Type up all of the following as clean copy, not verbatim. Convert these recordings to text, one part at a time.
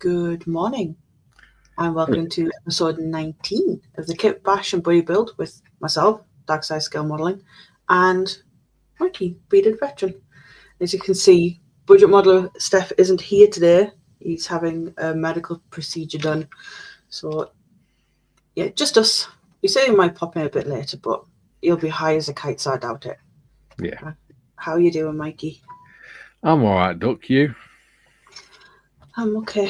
Good morning, and welcome to episode 19 of the Kit Bash and Buddy Build with myself, Dark Side Scale Modelling, and Mikey, bearded veteran. As you can see, budget modeler Steff isn't here today. He's having a medical procedure done. So, yeah, just us. We say he might pop in a bit later, but he'll be high as a kite, so I doubt it. Yeah. How are you doing, Mikey? I'm all right, Duck. You? I'm okay.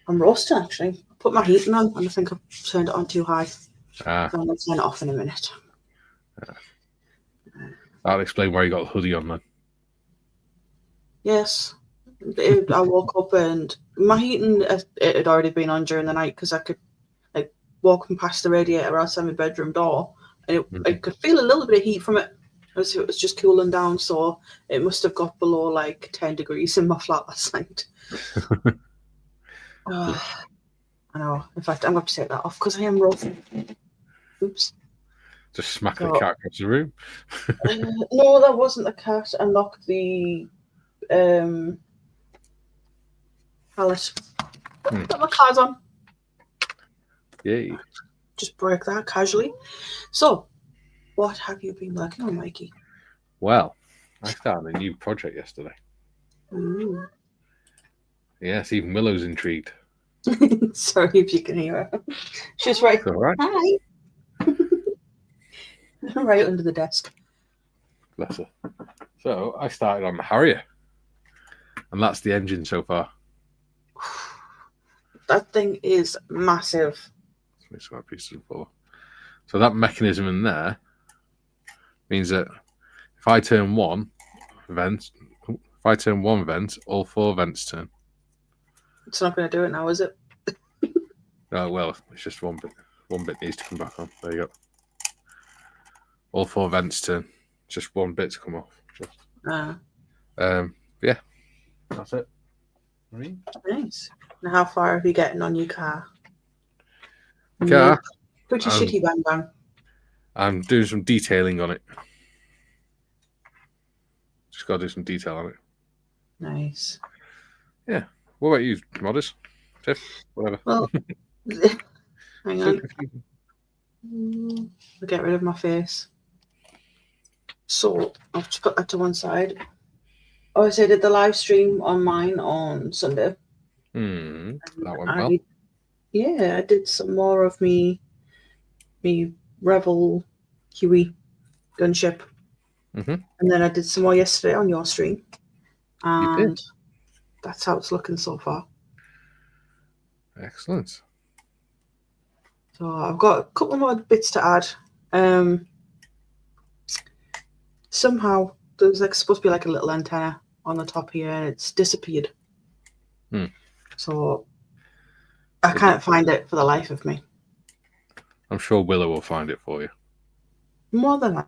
I'm roasting, actually. I put my heating on, and I think I've turned it on too high. So I'm going to turn it off in a minute. I'll explain why you got the hoodie on then. Yes. I woke up and my heating it had already been on during the night because I could walking past the radiator outside my bedroom door, and I could feel a little bit of heat from it as it was just cooling down. So it must have got below like 10 degrees in my flat last night. I know. In fact, I'm going to take that off because I am roasting. Oops. Just smack the cat across the room. No, that wasn't the cat. I knocked the pallet. Got my cards on. Yay. Just break that casually. So, what have you been working on, Mikey? Well, I started a new project yesterday. Ooh. Yes, even Willow's intrigued. Sorry if you can hear her. She's right. All right. Hi. Right under the desk. Bless her. So I started on the Harrier, and that's the engine so far. That thing is massive. So that mechanism in there means that if I turn one vent, all four vents turn. It's not going to do it now, is it? Oh well, it's just one bit. One bit needs to come back on. There you go. All four vents turn. Just one bit to come off. Yeah, that's it. Nice. Now, how far are you getting on your car? Car? Pretty shitty bang bang. I'm doing some detailing on it. Just got to do some detail on it. Nice. Yeah. What about you, Modest? Tiff? Whatever. Well, hang on. I'll get rid of my face. So, I'll just put that to one side. Oh, so I did the live stream on mine on Sunday. That went well. Yeah, I did some more of me Rebel Huey gunship. And then I did some more yesterday on your stream. And that's how it's looking so far. Excellent. So I've got a couple more bits to add. Somehow there's supposed to be like a little antenna on the top here, and it's disappeared. So I can't find it for the life of me. I'm sure Willow will find it for you. More than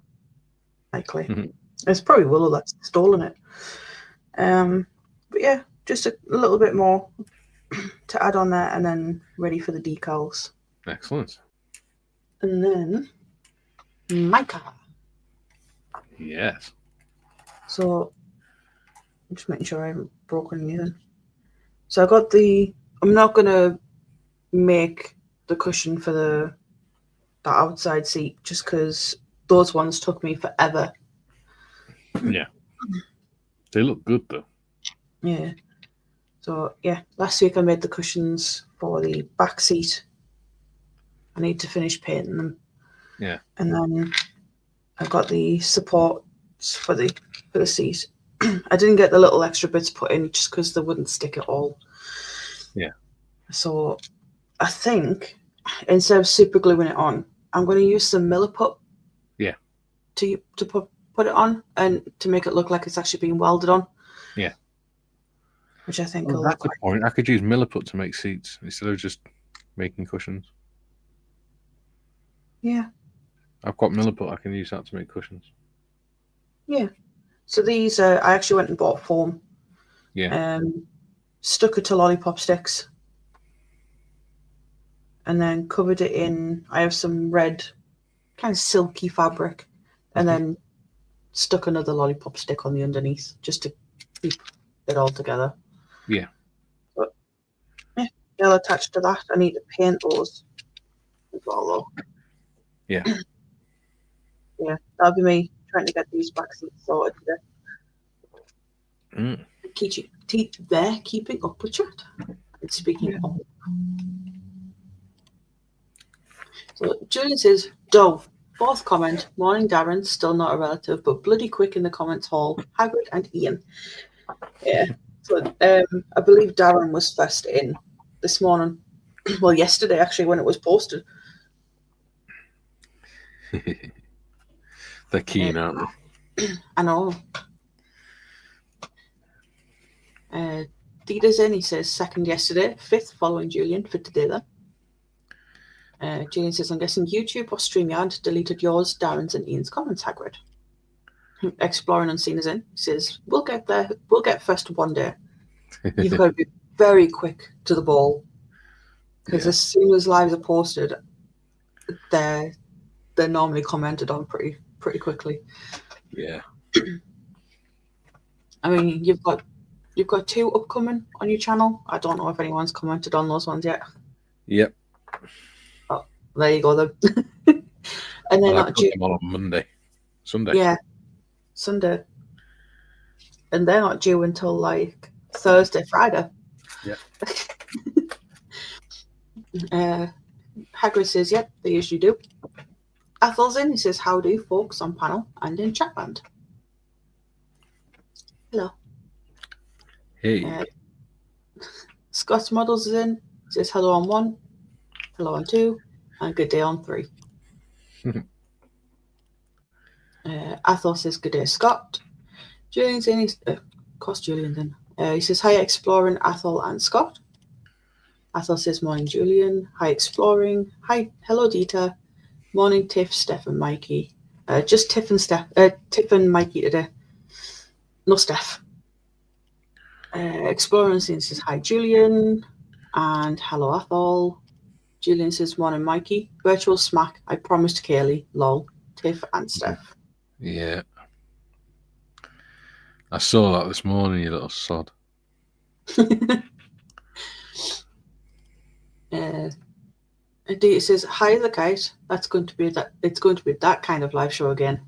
likely. It's probably Willow that's stolen it. But yeah, just a little bit more to add on there, and then ready for the decals. Excellent. And then my car. Yes. So I'm just making sure I haven't broken anything. So I got I'm not going to make the cushion for the outside seat just because those ones took me forever. Yeah. They look good though. Yeah. So yeah, last week I made the cushions for the back seat. I need to finish painting them. Yeah. And then I've got the supports for the seat. I didn't get the little extra bits put in just because they wouldn't stick at all. Yeah. So I think instead of super gluing it on, I'm going to use some Milliput. Yeah. To put it on and to make it look like it's actually being welded on. Yeah. Which I think will that's the point. I could use Milliput to make seats instead of just making cushions. Yeah. I've got Milliput. I can use that to make cushions. Yeah. So these, I actually went and bought foam. Yeah. Stuck it to lollipop sticks. And then covered it in, I have some red, kind of silky fabric. And then stuck another lollipop stick on the underneath just to keep it all together. Yeah. But, yeah, scale attached to that. I need to paint those as well, though. Yeah. Yeah, that'll be me trying to get these back seats sorted today. Keeping up with chat. And speaking of. So Julian says, Dove. Fourth comment, morning Darren, still not a relative, but bloody quick in the comments hall. Hagrid and Ian. Yeah. So I believe Darren was first in this morning. Well, yesterday actually when it was posted. They're keen, aren't they? I know. Dita's in, he says second yesterday, fifth following Julian for today then. Julian says, I'm guessing YouTube or StreamYard deleted yours, Darren's and Ian's comments, Hagrid. Exploring Unseen is in. He says, we'll get there. We'll get first one day. You've got to be very quick to the ball. Because as soon as lives are posted, they're normally commented on pretty quickly. Yeah. I mean, you've got 2 upcoming on your channel. I don't know if anyone's commented on those ones yet. Yep. Oh, there you go then. And then I put them on Sunday. Yeah, Sunday. And they're not due until like Thursday, Friday. Yeah. Hagrid says, yep, they usually do. Athel's in, he says, howdy, folks on panel and in chatland. Hello. Hey. Scott's Models is in, he says, hello on 1, hello on 2, and good day on 3. Athel says, good day, Scott. Julian's in, of course Julian's in. He says, hi, Exploring, Athel and Scott. Athel says, morning, Julian. Hi, Exploring. Hi, hello, Dita. Morning, Tiff, Steff, and Mikey. Just Tiff and Mikey today. No Steff. Exploring says, hi, Julian. And hello, Athel. Julian says, morning, Mikey. Virtual smack. I promised Kaylee. Lol. Tiff and Steff. Yeah. I saw that this morning, you little sod. It says, hi, the kite. It's going to be that kind of live show again.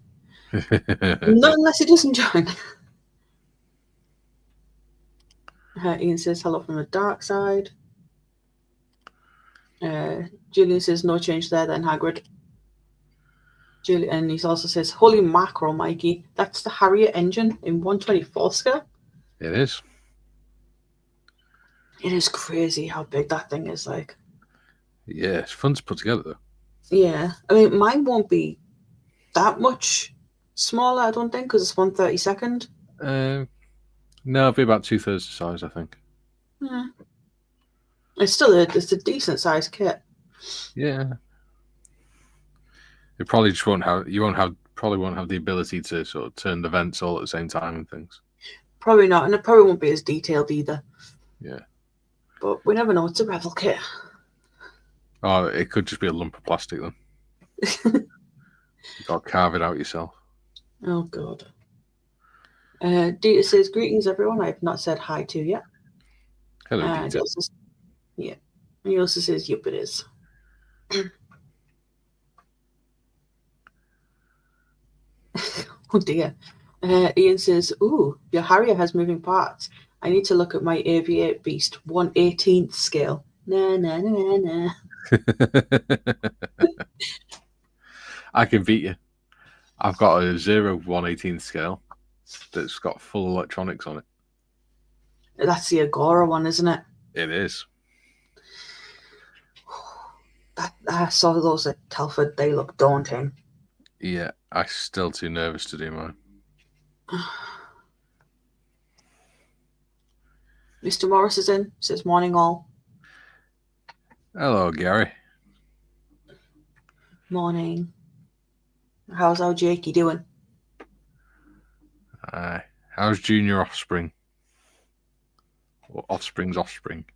Not unless it doesn't join. Ian says, hello from the dark side. Julian says, no change there then, Hagrid. And he also says, holy mackerel, Mikey. That's the Harrier engine in 1/24 scale. It is. It is crazy how big that thing is, like. Yeah, it's fun to put together, though. Yeah. I mean, mine won't be that much smaller, I don't think, because it's 1/32. No, it'll be about 2/3 the size, I think. Yeah. It's a decent sized kit. Yeah. It probably just won't have the ability to sort of turn the vents all at the same time and things. Probably not, and it probably won't be as detailed either. Yeah. But we never know. It's a Revel kit. Oh, it could just be a lump of plastic then. You've got to carve it out yourself. Oh, God. Dita says, greetings, everyone. I have not said hi to yet. Hello, Dita. Yeah. And he also says, yep, it is. Oh, dear. Ian says, ooh, your Harrier has moving parts. I need to look at my AV8 Beast 1/18th scale. Nah. I can beat you. I've got a 0/1/18 scale that's got full electronics on it. That's the Agora one, isn't it? It is. I saw those at Telford. They look daunting. Yeah, I'm still too nervous to do mine. Mr. Morris is in. Says, morning all. Hello, Gary. Morning. How's our Jakey doing? How's Junior Offspring? Or Offspring's offspring?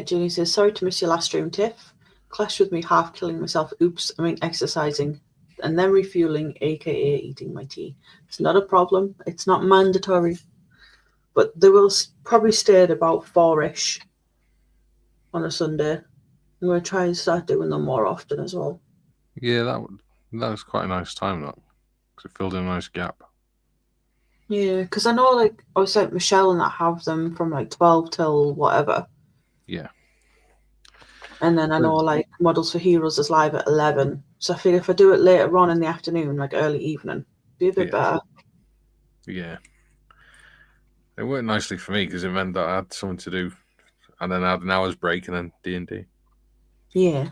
Julie says, sorry to miss your last stream, Tiff. Clashed with me half killing myself. Oops, I mean exercising. And then refueling, aka eating my tea. It's not a problem. It's not mandatory. but they will probably stay at about 4-ish on a Sunday. I'm going to try and start doing them more often as well. Yeah, that was quite a nice time, that, because it filled in a nice gap. Yeah, because I know, like, I was like Michelle and I have them from like 12 till whatever. Yeah. And then I know, like, Models for Heroes is live at 11. So I feel if I do it later on in the afternoon, like early evening, be a bit better. Yeah. It worked nicely for me because it meant that I had something to do, and then I had an hour's break and then D&D. Yeah.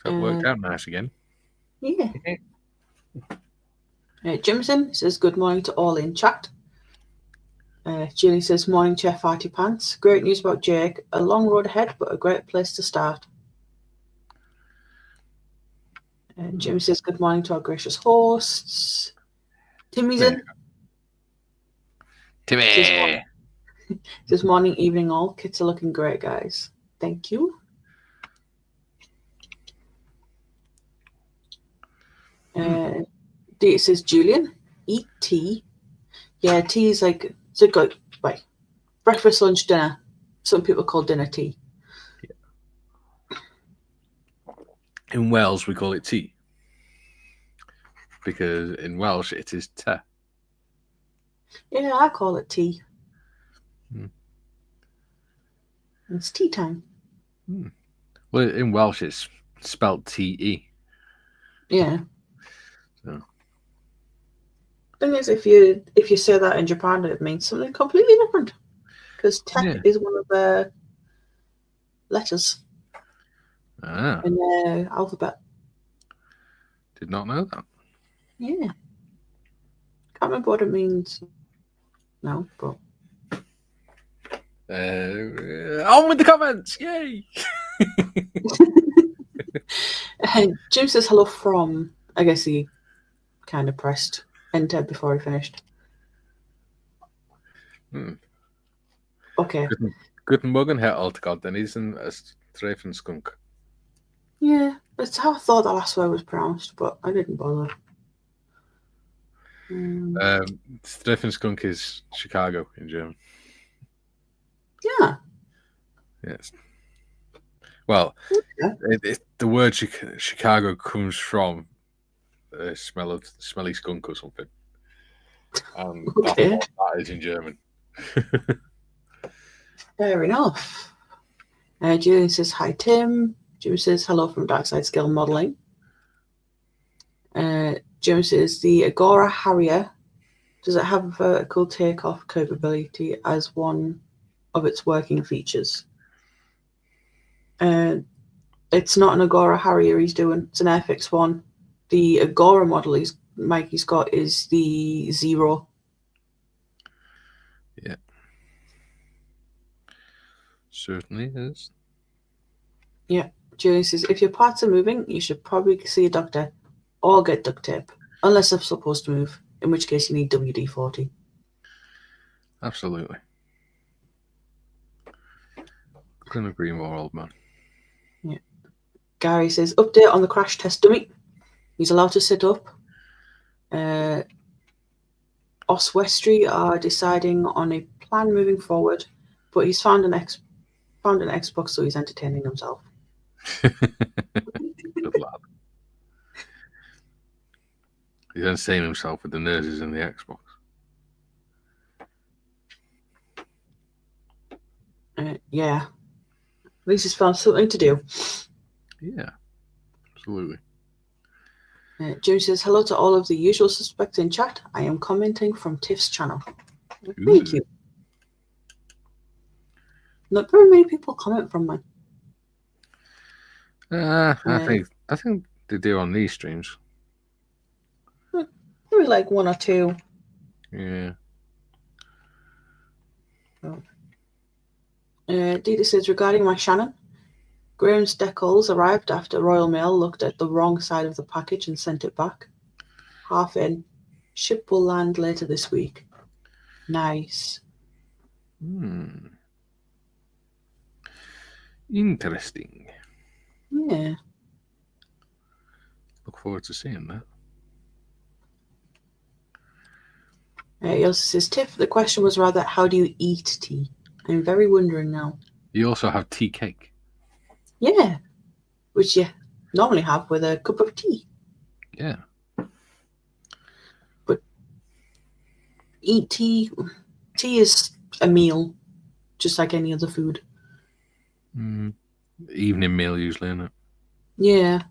So it worked out nice again. Yeah. Jimson says, good morning to all in chat. Julie says, morning, Chair Farty Pants. Great news about Jake. A long road ahead, but a great place to start. Jim says, good morning to our gracious hosts. Timmy's in. Timmy! Says, morning, evening all. Kids are looking great, guys. Thank you. Dita says, Julian, eat tea. Yeah, tea is like, it's a good, right. Breakfast, lunch, dinner. Some people call dinner tea. Yeah. In Wales, we call it tea. Because in Welsh, it is te. Yeah, I call it tea. It's tea time. Well, in Welsh, it's spelt T-E. Yeah. So. Thing is, if you say that in Japan, it means something completely different. Because te is one of the letters in the alphabet. Did not know that. Yeah. Can't remember what it means. No, but. On with the comments! Yay! Jim says hello from. I guess he kind of pressed enter before he finished. Okay. Guten Morgen, Herr Altgott. Den is een Strefenskunk. Yeah, that's how I thought the last word was pronounced, but I didn't bother. Strefenskunk is Chicago in German. Yeah. Yes. Well, the word Chicago comes from the smell of smelly skunk or something. And that's what that is in German. Fair enough. Julian says, hi, Tim. Jim says, hello from Darkside Skill Modelling. Jim says, the Agora Harrier, does it have a vertical takeoff capability as one of its working features? It's not an Agora Harrier he's doing. It's an Airfix one. The Agora model Mikey's got is the Zero. Yeah. Certainly is. Yeah. Julie says, if your parts are moving, you should probably see a doctor or get duct tape, unless they're supposed to move, in which case you need WD-40. Absolutely. Couldn't agree more, old man. Yeah. Gary says, update on the crash test dummy. He's allowed to sit up. Oswestry are deciding on a plan moving forward, but he's found an Xbox, so he's entertaining himself. Good lad. He's entertaining himself with the nurses and the Xbox. Yeah. At least he's found something to do. Yeah, absolutely. Jim says, hello to all of the usual suspects in chat. I am commenting from Tiff's channel. Thank you. Not very many people comment from mine. I think they do on these streams. Maybe like one or two. Yeah. Dita says, regarding my Shannon, Graham's decals arrived after Royal Mail looked at the wrong side of the package and sent it back. Half in. Ship will land later this week. Nice. Interesting. Yeah. Look forward to seeing He also says, Tiff, the question was rather, how do you eat tea? I'm very wondering now. You also have tea cake. Yeah, which you normally have with a cup of tea. Yeah. But eat tea. Tea is a meal, just like any other food. Evening meal usually, isn't it? Yeah.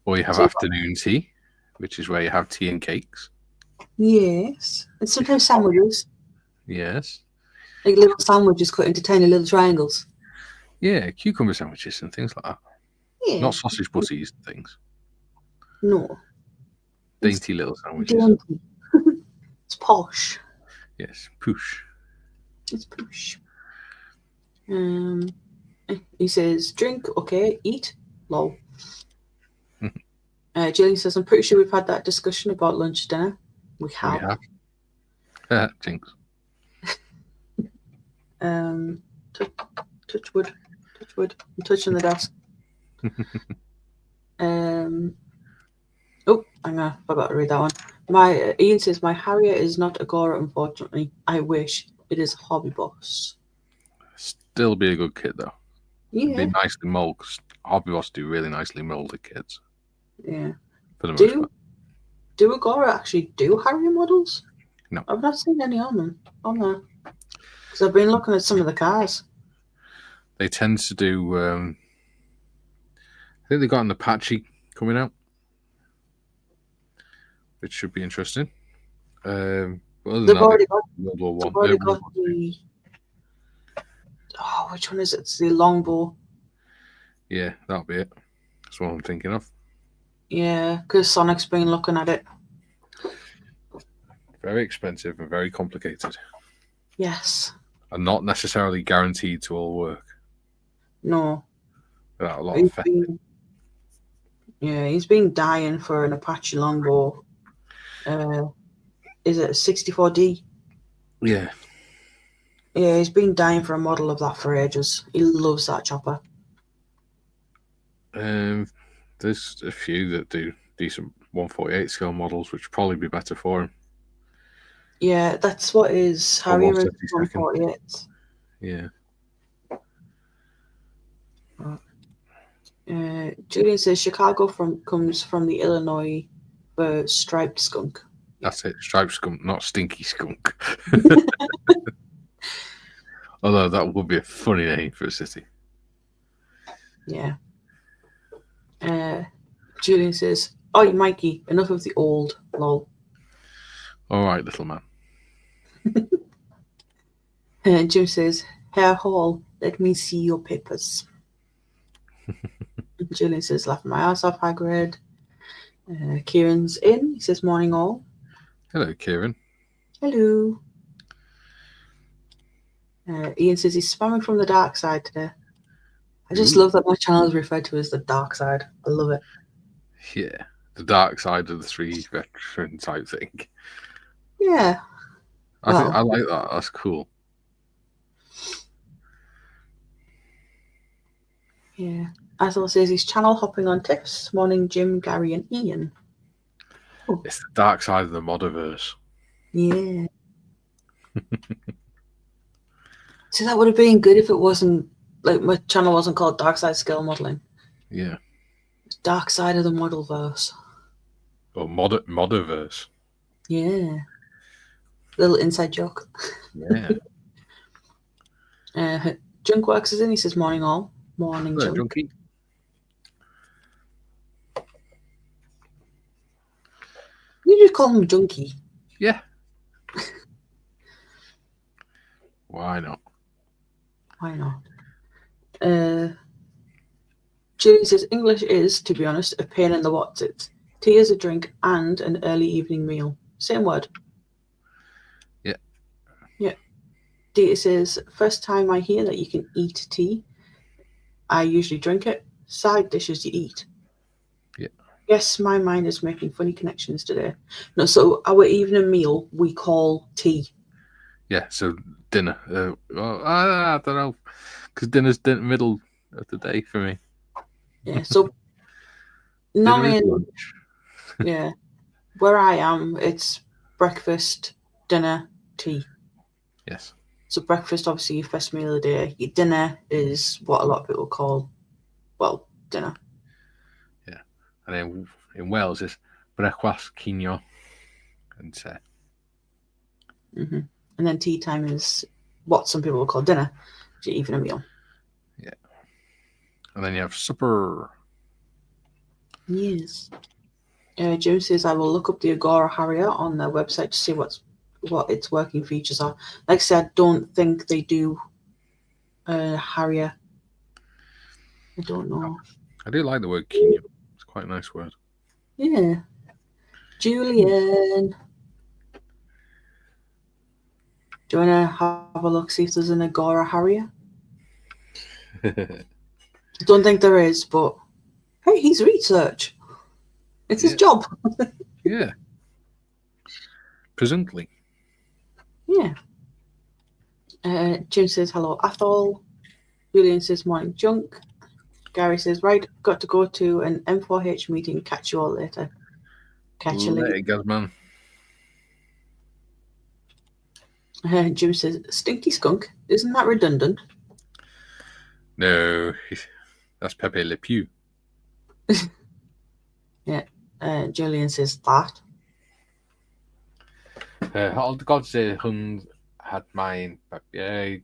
Or you have afternoon tea, which is where you have tea and cakes. Yes. And sometimes sandwiches. Yes. Like little sandwiches cut into tiny little triangles. Yeah, cucumber sandwiches and things like that. Yeah. Not sausage butties and things. No. Dainty little sandwiches. Dainty. It's posh. Yes, push. It's push. He says, drink, okay, eat, lol. Jillian says, I'm pretty sure we've had that discussion about lunch dinner. We have. Jinx. Touch wood. Touch wood. I'm touching the desk. Oh, hang on. Forgot to read that one. Ian says, my Harrier is not Agora, unfortunately. I wish. It is Hobby Boss. Still be a good kit, though. Yeah. Be nicely molded, because Hobby Boss do really nicely molded kits. Yeah. For the most part. Do Agora actually do Harrier models? No. I've not seen any on there. Because I've been looking at some of the cars. They tend to do... I think they got an Apache coming out, which should be interesting. They've already got World War One. Already got the... Oh, which one is it? It's the longbow. Yeah, that'll be it. That's what I'm thinking of. Yeah, because Sonic's been looking at it. Very expensive and very complicated. Yes. And not necessarily guaranteed to all work. No. Without a lot of fetting. He's been dying for an Apache longbow. Is it a 64D? Yeah. Yeah, he's been dying for a model of that for ages. He loves that chopper. There's a few that do decent 148 scale models, which would probably be better for him. Yeah, that's what his Harrier is 148. Yeah. Julian says Chicago comes from the Illinois striped skunk. That's it, striped skunk, not stinky skunk. Although that would be a funny name for a city. Yeah. Julian says, "Oh, Mikey, enough of the old, lol." All right, little man. Jim says, Herr Hall, let me see your papers. Julian says, laughing my ass off, Hagrid. Kieran's in. He says, morning all. Hello, Kieran. Hello. Ian says he's spamming from the dark side today. I just love that my channel is referred to as the dark side. I love it. Yeah, the dark side of the three veteran type thing. Yeah. I like that. That's cool. Yeah. Athol says he's channel hopping on Tiff's. Morning, Jim, Gary, and Ian. Oh. It's the dark side of the Modiverse. Yeah. So that would have been good if it wasn't, like, my channel wasn't called Dark Side Scale Modeling. Yeah. Dark Side of the Modelverse. Or Modiverse. Yeah. Little inside joke. Yeah. Junkworks is in. He says, morning all. Morning, Hello, Junk. Junkie. You just call him Junkie. Yeah. Why not? Why not? Julie says, English is, to be honest, a pain in the what's-it. Tea is a drink and an early evening meal. Same word. Yeah. Yeah. Dita says, first time I hear that you can eat tea. I usually drink it. Side dishes you eat. Yeah. Yes, my mind is making funny connections today. No, so our evening meal we call tea. Yeah, so dinner. I don't know. Because dinner's the middle of the day for me. Yeah, so normally, yeah, where I am, it's breakfast, dinner, tea. Yes. So breakfast, obviously, your first meal of the day. Your dinner is what a lot of people call, well, dinner. Yeah. And then in Wales, it's brecwast cinio and te. Mm-hmm. And then tea time is what some people will call dinner, so even a meal. Yeah. And then you have supper. Yes. Jim says, I will look up the Agora Harrier on their website to see what its working features are. Like I said, I don't think they do Harrier. I don't know. I do like the word cinio. It's quite a nice word. Yeah. Julian. Do you want to have a look, see if there's an Agora Harrier? I don't think there is, but hey, he's research. It's his job. Yeah. Presently. Yeah. Jim says, hello, Athol. Julian says, morning, junk. Gary says, right, got to go to an M4H meeting. Catch you all later. Catch you later. Gazman. Jim says, stinky skunk. Isn't that redundant? No, that's Pepe Le Pew. Yeah. Julian says, that. All the gods say Hund had mine. Yeah.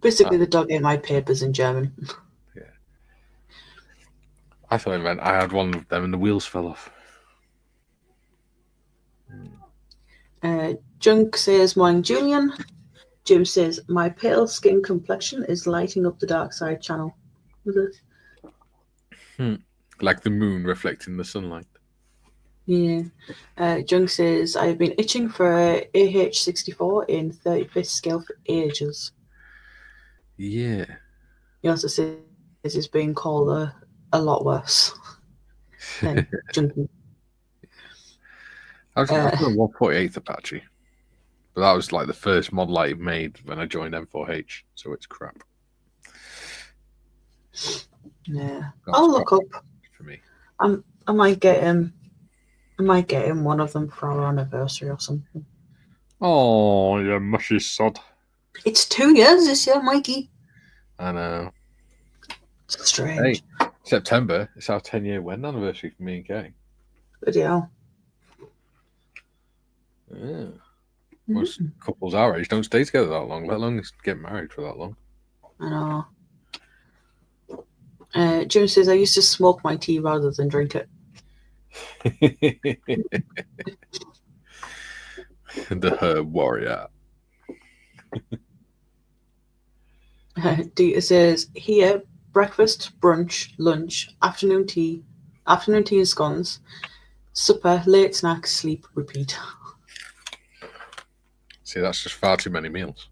Basically, the dog ate my papers in German. Yeah. I thought it meant I had one of them and the wheels fell off. Junk says, morning, Julian. Jim says, my pale skin complexion is lighting up the dark side channel. Like the moon reflecting the sunlight. Yeah. Jung says, I've been itching for a AH-64 in 35th scale for ages. Yeah. He also says it's being called a lot worse than Junkie. I was a 148th Apache. But that was like the first model I made when I joined M4H, so it's crap. Yeah. I'll look up. For me. I might get him one of them for our anniversary or something. Oh, you mushy sod. It's 2 years this year, Mikey. I know. It's strange. Hey, September, it's our 10-year wedding anniversary for me and Kay. Good hell. Yeah. Most couples our age don't stay together that long, let alone get married for that long. I know. Jim says, I used to smoke my tea rather than drink it. The herb warrior. Dita says, here, breakfast, brunch, lunch, afternoon tea and scones, supper, late snack, sleep, repeat. See, that's just far too many meals.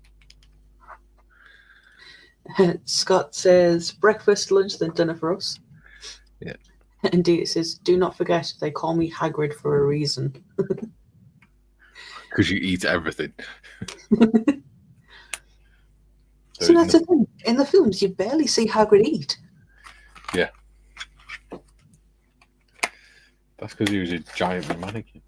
Scott says, breakfast, lunch, then dinner for us. Yeah. And Dita says, do not forget, they call me Hagrid for a reason. Because you eat everything. So that's the thing. In the films, you barely see Hagrid eat. Yeah. That's because he was a giant mannequin.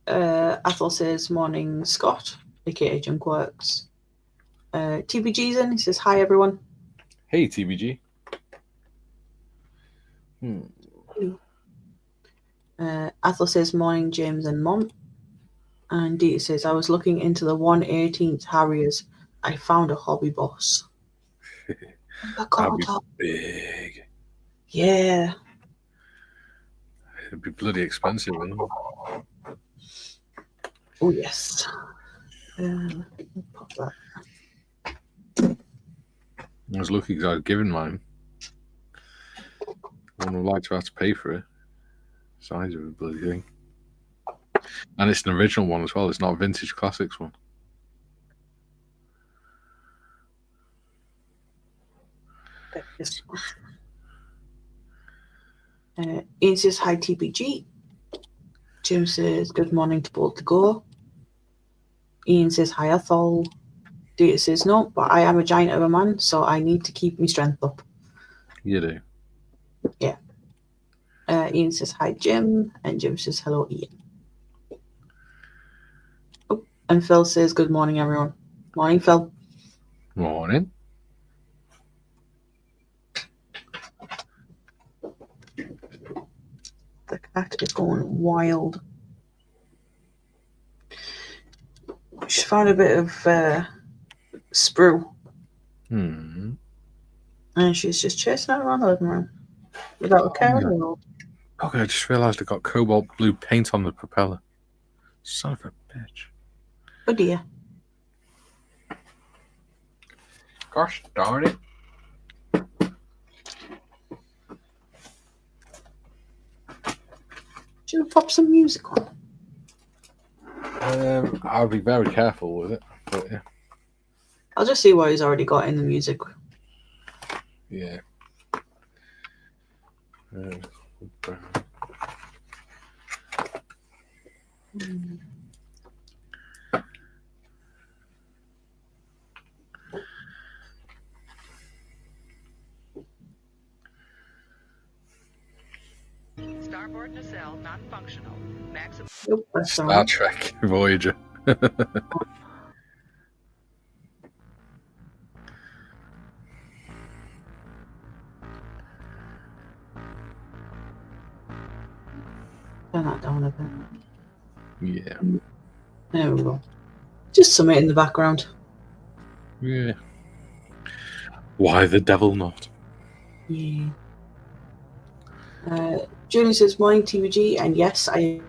Athol says, morning, Scott, aka Junk Works. TBG's in. He says, hi, everyone. Hey, TBG. Athol says, morning, James and Mom. And Dita says, I was looking into the 1/18th Harriers. I found a hobby boss. That'd be big. Yeah. It'd be bloody expensive, wouldn't it? Oh, yes. Pop that. I was lucky because I was given mine. I wouldn't have liked to have to pay for it. Size of a bloody thing. And it's an original one as well. It's not a vintage classics one. Ian says, hi, TPG. Jim says, good morning to both to go. Ian says, hi, Athol. Dita says, no, but I am a giant of a man, so I need to keep my strength up. You do. Yeah. Ian says hi, Jim, and Jim says hello, Ian. Oh, and Phil says good morning, everyone. Morning, Phil. Morning. The cat is going wild. She found a bit of sprue. And she's just chasing it around the living room without a care in the world. Okay, I just realised I got cobalt blue paint on the propeller. Son of a bitch. Oh dear. Gosh darn it. Should we pop some music on? I'll be very careful with it. But yeah. I'll just see what he's already got in the music. Yeah. Starboard nacelle non-functional. Maximum. Oh, that's Star Trek Voyager. Turn that down a bit. Yeah. There we go. Just something in the background. Yeah. Why the devil not? Yeah. Julie says morning TVG, and yes, I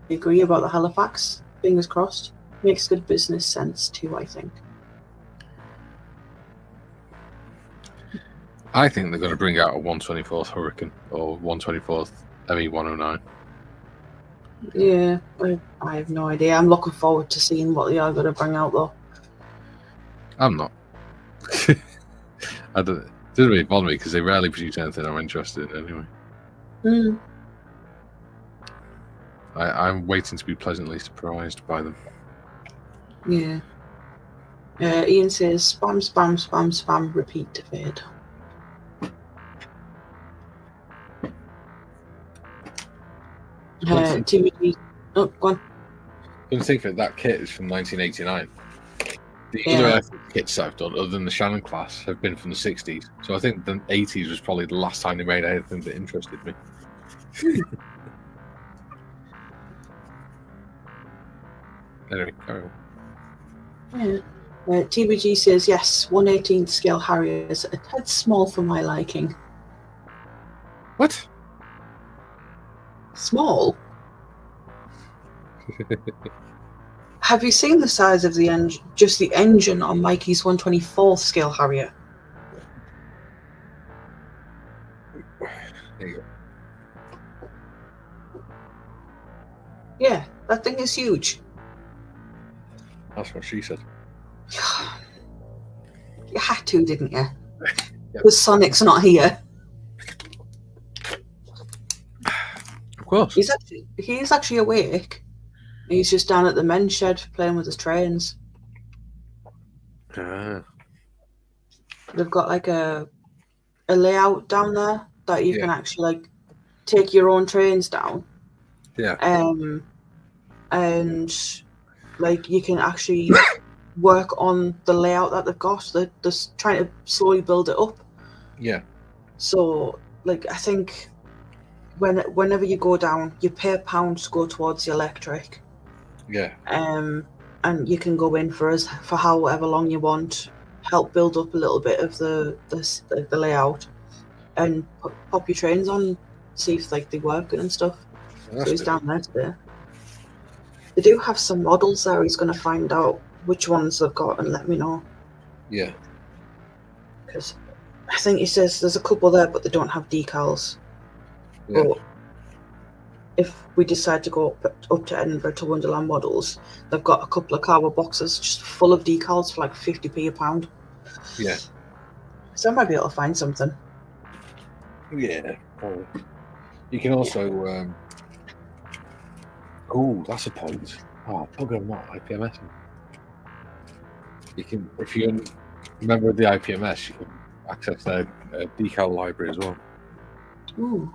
agree about the Halifax. Fingers crossed. Makes good business sense too, I think. I think they're going to bring out a 124th Hurricane or 124th ME-109. Yeah, I have no idea. I'm looking forward to seeing what they are going to bring out, though. I'm not. It doesn't really bother me because they rarely produce anything I'm interested in anyway. I'm waiting to be pleasantly surprised by them. Yeah. Ian says spam, spam, spam, spam, repeat to fade. TVG. Oh, go on. I think that kit is from 1989. The other kits I've done, other than the Shannon class, have been from the 60s. So I think the 80s was probably the last time they made anything that interested me. Anyway, carry on. Yeah. TBG says yes, 1/18 scale Harriers, a tad small for my liking. What? Small? Have you seen the size of the engine? Just the engine on Mikey's 1/24 scale Harrier. There you go. Yeah, that thing is huge. That's what she said. You had to, didn't you? Yep. Because Sonic's not here. Of course. He's actually awake. He's just down at the men's shed playing with his trains. Ah. They've got like a layout down there that you can actually like take your own trains down. Yeah. And like you can actually work on the layout that they've got. They're just trying to slowly build it up. Yeah. So like I think whenever you go down, you pay £1 to go towards the electric. Yeah. And you can go in for however long you want, help build up a little bit of the layout, and pop your trains on, see if like they're working and stuff. So he's down there today. They do have some models there. He's going to find out which ones they've got and let me know. Yeah. Because I think he says there's a couple there, but they don't have decals. Yeah. But if we decide to go up to Edinburgh to Wonderland Models, they've got a couple of cardboard boxes just full of decals for like 50p a pound. Yeah. So I might be able to find something. Yeah. Oh. You can also. Oh, that's a point. Oh, bugger, I'm not IPMS. You can, if you're a member of the IPMS, you can access their decal library as well. Ooh.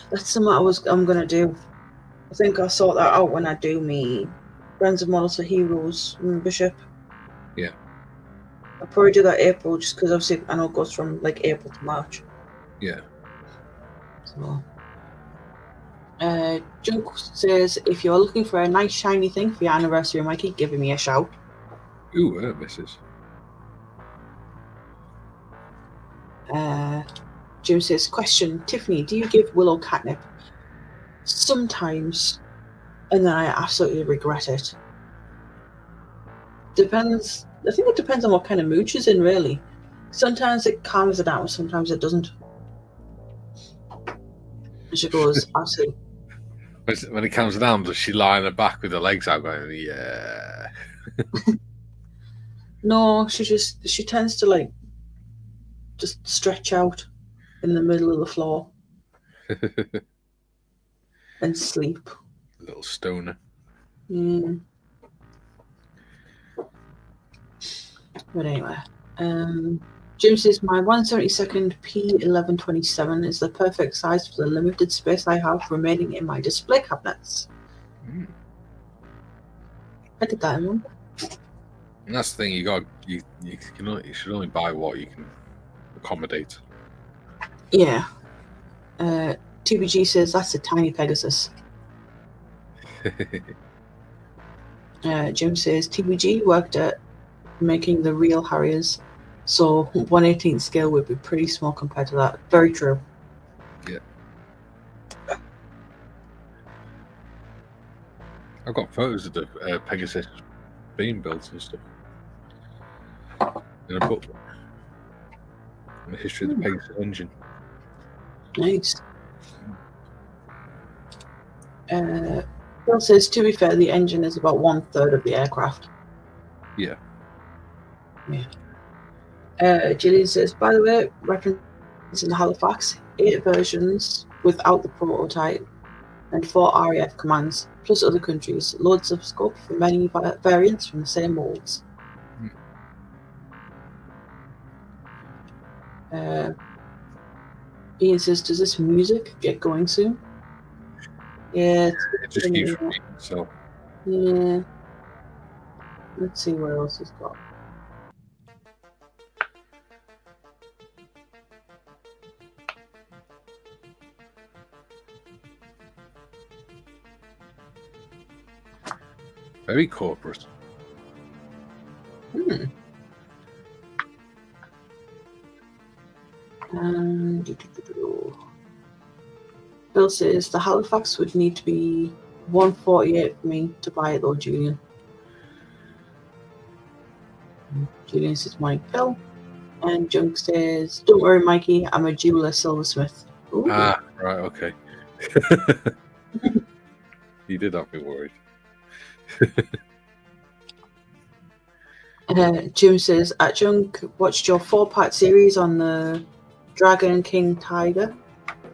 That's something I'm gonna do. I think I'll sort that out when I do me Friends of Models for Heroes membership. Yeah. I'll probably do that April, just because obviously I know it goes from like April to March. Yeah. So, Junk says, if you're looking for a nice shiny thing for your anniversary, Mikey, give me a shout. Ooh, misses. Jim says, question, Tiffany, do you give Willow catnip? Sometimes, and then I absolutely regret it. Depends. I think it depends on what kind of mood she's in, really. Sometimes it calms her down, sometimes it doesn't. And she goes, absolutely. When it comes down, does she lie on her back with her legs out going, yeah? No, she tends to like just stretch out in the middle of the floor and sleep. Little stoner. Mm. But anyway, Jim says my 1/72 P1127 is the perfect size for the limited space I have remaining in my display cabinets. Mm. I did that in one. And that's the thing, you should only buy what you can accommodate. Yeah. TBG says that's a tiny Pegasus. Jim says TBG worked at making the real Harriers, so 1/18 scale would be pretty small compared to that. Very true. Yeah. I've got photos of the Pegasus being built and stuff in a book. The history of the Pegasus engine. Nice. Bill says, to be fair, the engine is about 1/3 of the aircraft. Yeah. Gillian says, by the way, referencing the Halifax, 8 versions without the prototype and 4 RAF commands, plus other countries. Loads of scope for many variants from the same molds. Ian says, does this music get going soon? Yeah. It just keeps repeating itself. Yeah. Let's see what else he's got. Very corporate. Bill says the Halifax would need to be 148 for me to buy it though, Julian. Julian says, morning, Bill. And Junk says, don't worry, Mikey, I'm a jeweler silversmith. Ooh. Ah, right, okay. You did have me worried. Jim says, at Junk, watched your 4-part series on the Dragon King Tiger.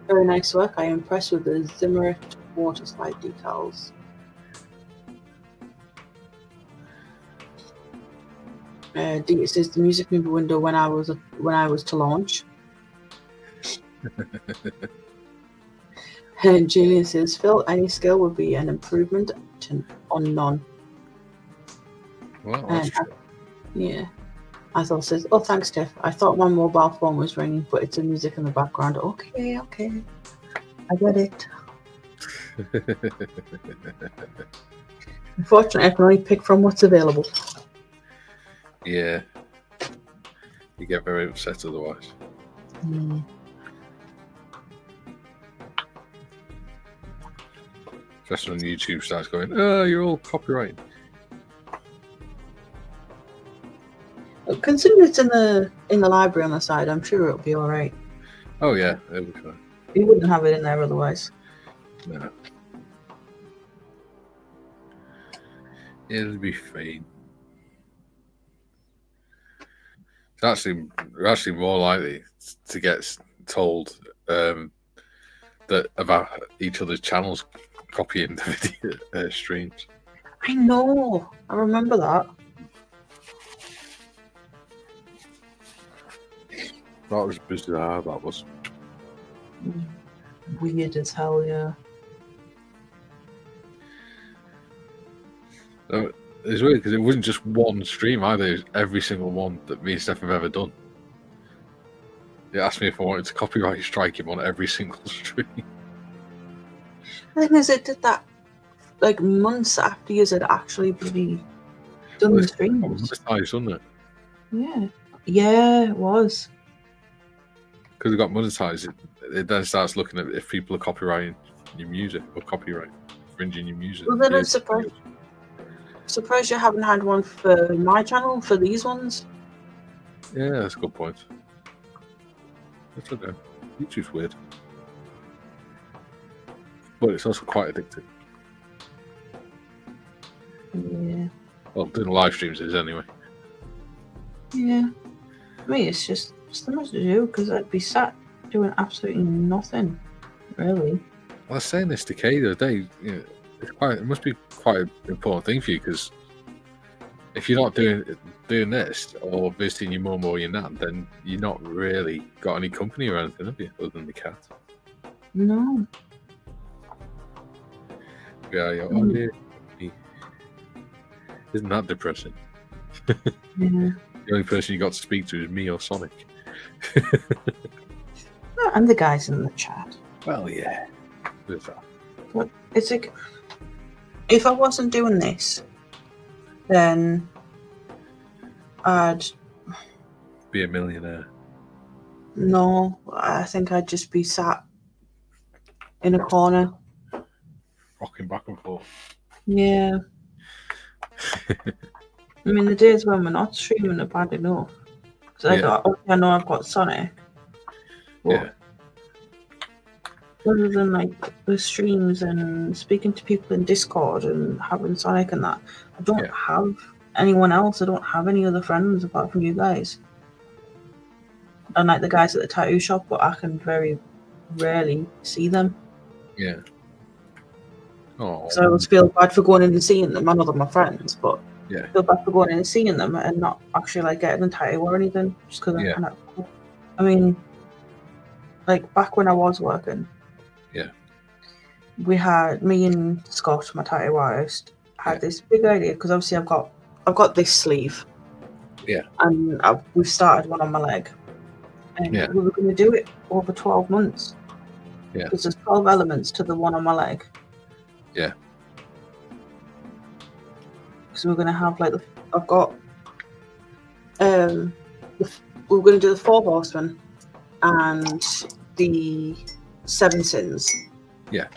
Very nice work. I am impressed with the Zimmerit water slide decals. D says the music movie window when I was to launch. And Julian says, Phil, any skill would be an improvement on none. Well, that's true. Yeah. Azal says, oh, thanks, Tiff. I thought my mobile phone was ringing, but it's the music in the background. Okay. I get it. Unfortunately, I can only pick from what's available. Yeah. You get very upset otherwise. Especially when YouTube starts going, oh, you're all copyright. Considering it's in the library on the side, I'm sure it'll be all right. Oh yeah, it'll be fine. You wouldn't have it in there otherwise. No. It'll be fine. It's actually more likely to get told that about each other's channels copying the video streams. I know. I remember that. That was bizarre. That was. weird as hell, yeah. It's weird because it wasn't just one stream either. It was every single one that me and Steff have ever done. It asked me if I wanted to copyright strike him on every single stream. The thing is, it did that like months after you had actually bloody done the streams. Monetized, wasn't it? Yeah. Yeah, it was. Because it got monetized, it then starts looking at if people are copyrighting your music or copyright infringing your music. Well, then I'm surprised you haven't had one for my channel for these ones. Yeah, that's a good point. That's okay. YouTube's weird. But it's also quite addictive. Yeah. Well, doing live streams is anyway. Yeah. I mean, it's just so much to do because I'd be sat doing absolutely nothing, really. Well, I was saying this to Kay the other day. You know, it must be quite an important thing for you because if you're not doing this or visiting your mum or your nan, then you're not really got any company or anything, have you, other than the cat? No. Yeah, isn't that depressing? Yeah. The only person you got to speak to is me or Sonic. And the guys in the chat. Well, yeah. There's that. But it's like, if I wasn't doing this, then I'd... Be a millionaire. No, I think I'd just be sat in a corner. Rocking back and forth. Yeah. I mean, the days when we're not streaming are bad enough. Because I know I've got Sonic. But Yeah. other than like the streams and speaking to people in Discord and having Sonic and that, I don't have anyone else. I don't have any other friends apart from you guys. And like the guys at the tattoo shop, but I can very rarely see them. Yeah. Oh. So I always feel bad for going in and seeing them. I know they're my friends, but Yeah. I feel bad for going in and seeing them and not actually like getting a tattoo or anything. Just because I cannot. I mean, like back when I was working. Yeah. We had me and Scott, my tattoo artist, had this big idea because obviously I've got this sleeve. Yeah. And we've started one on my leg. And we were going to do it over 12 months. Yeah. Because there's 12 elements to the one on my leg. Yeah. Because we're going to have like I've got we're going to do the 4 horsemen and the 7 sins. Yeah.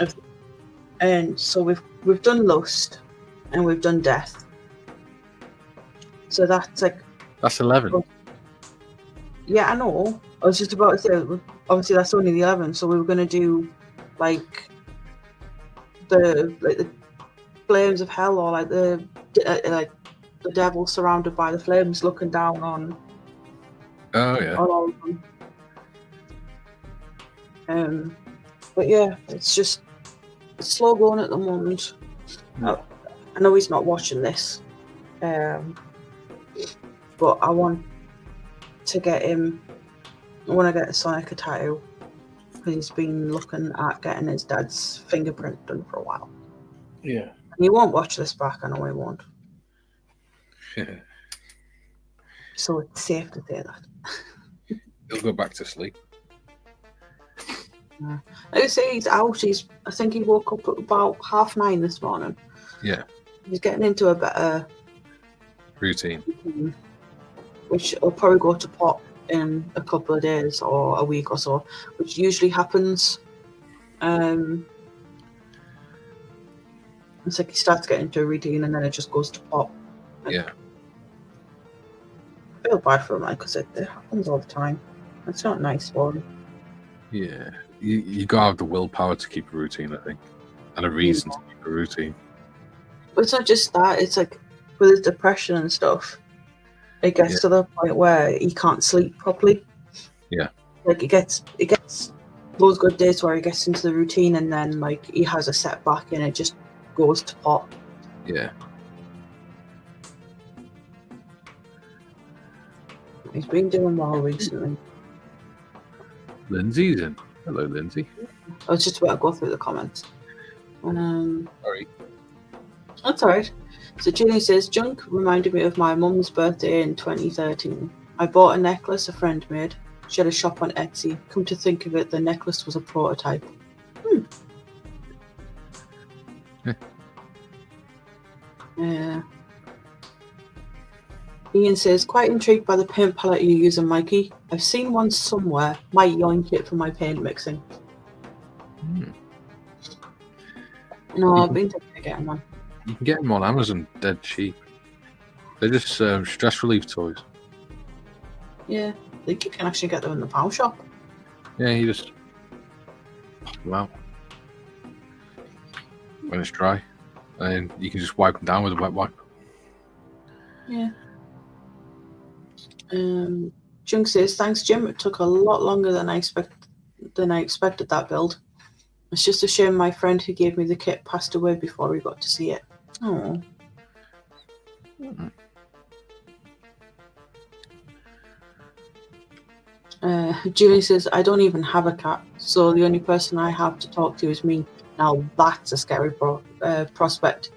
And so we've done lust and we've done death. So that's like... That's 11. Yeah, I know. I was just about to say, obviously that's only the 11, so we were going to do like the flames of hell, or like the devil surrounded by the flames looking down on... Oh, yeah. On all of them. But yeah, it's slow going at the moment. I know he's not watching this, but I want to get him. I want to get Sonic a tattoo because he's been looking at getting his dad's fingerprint done for a while. Yeah. And he won't watch this back. I know he won't. Yeah. So it's safe to say that. He'll go back to sleep. Yeah. Like I say, he's out. I think he woke up at about 9:30 this morning. Yeah. He's getting into a better routine, which will probably go to pot in a couple of days or a week or so, which usually happens. It's like he starts getting into a routine and then it just goes to pot. Yeah. I feel bad for him, because it happens all the time. It's not nice for him. Yeah. You gotta have the willpower to keep a routine, I think, and a reason to keep a routine. But it's not just that. It's like with his depression and stuff, it gets to the point where he can't sleep properly. Yeah. Like it gets those good days where he gets into the routine and then like he has a setback and it just goes to pot. Yeah. He's been doing well recently. Lindsay's in. Hello, Lindsay. I was just about to go through the comments. Sorry. That's alright. So Julie says, junk reminded me of my mum's birthday in 2013. I bought a necklace a friend made. She had a shop on Etsy. Come to think of it, the necklace was a prototype. Yeah. Ian says, quite intrigued by the paint palette you're using, Mikey. I've seen one somewhere. Might yoink it for my paint mixing. No, I've been thinking of getting one. You can get them on Amazon dead cheap. They're just stress relief toys. Yeah, I think you can actually get them in the power shop. Yeah, you just pop them out when it's dry, and then you can just wipe them down with a wet wipe. Yeah. Junk says, thanks, Jim. It took a lot longer than I expected that build. It's just a shame my friend who gave me the kit passed away before we got to see it. Oh. Julie says, I don't even have a cat, so the only person I have to talk to is me. Now that's a scary prospect.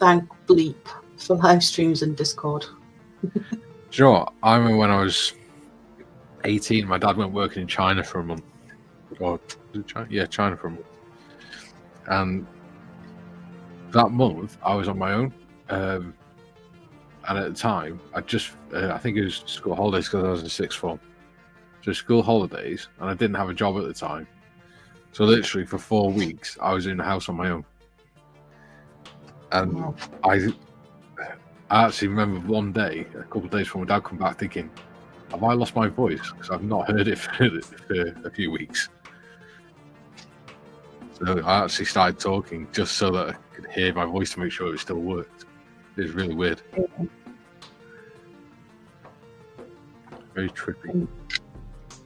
Thank bleep for live streams and Discord. Do you know what? I remember when I was 18, my dad went working in China for a month. Or, China? Yeah, China for a month. And that month, I was on my own. And at the time, I think it was school holidays because I was in sixth form. So school holidays, and I didn't have a job at the time. So literally for 4 weeks, I was in the house on my own. And I actually remember one day, a couple of days before my dad come back, thinking, have I lost my voice? Because I've not heard it for a few weeks. So I actually started talking just so that I could hear my voice to make sure it still worked. It was really weird. Very trippy.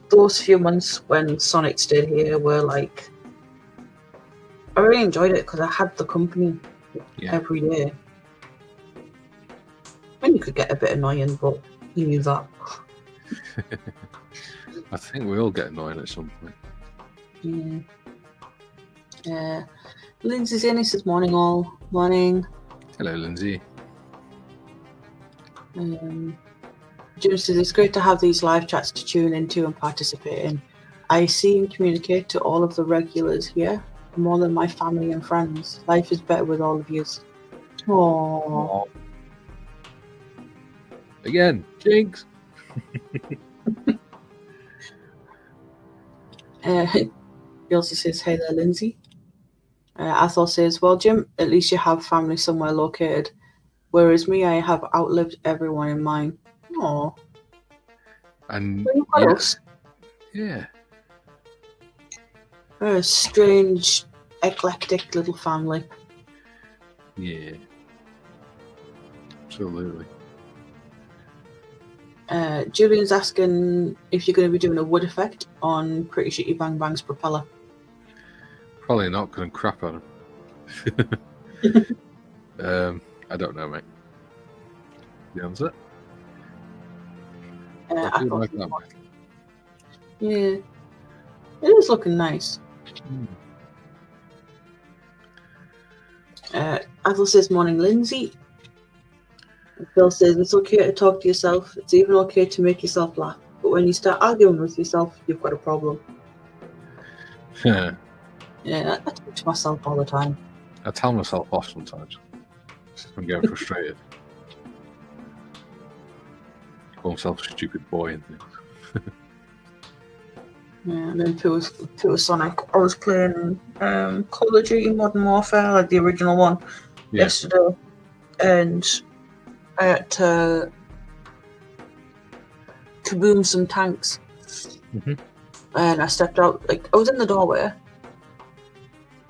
Those few months when Sonic stayed here were like, I really enjoyed it because I had the company every day. And you could get a bit annoying, but you knew that. I think we all get annoying at some point. Yeah. Lindsay's in, he says, morning all. Morning. Hello, Lindsay. Jim says, it's great to have these live chats to tune into and participate in. I see and communicate to all of the regulars here more than my family and friends. Life is better with all of yous. Aww. Again, jinx. He also says, hey there, Lindsay. Athol says, well, Jim, at least you have family somewhere located. Whereas me, I have outlived everyone in mine. Aww. And yeah. A strange, eclectic little family. Yeah. Absolutely. Julian's asking if you're going to be doing a wood effect on Pretty Shitty Bang Bang's propeller. Probably not, because I'm crap on him. I don't know, mate. The answer? I do like that, mate. Yeah. It is looking nice. Athel says, morning, Lindsay. Phil says, it's okay to talk to yourself. It's even okay to make yourself laugh. But when you start arguing with yourself, you've got a problem. Yeah, I talk to myself all the time. I tell myself off sometimes. I'm getting frustrated. Call myself a stupid boy and things. Yeah, and then to Sonic, I was playing Call of Duty Modern Warfare, like the original one, yesterday, and I had to kaboom some tanks. And I stepped out, like, I was in the doorway,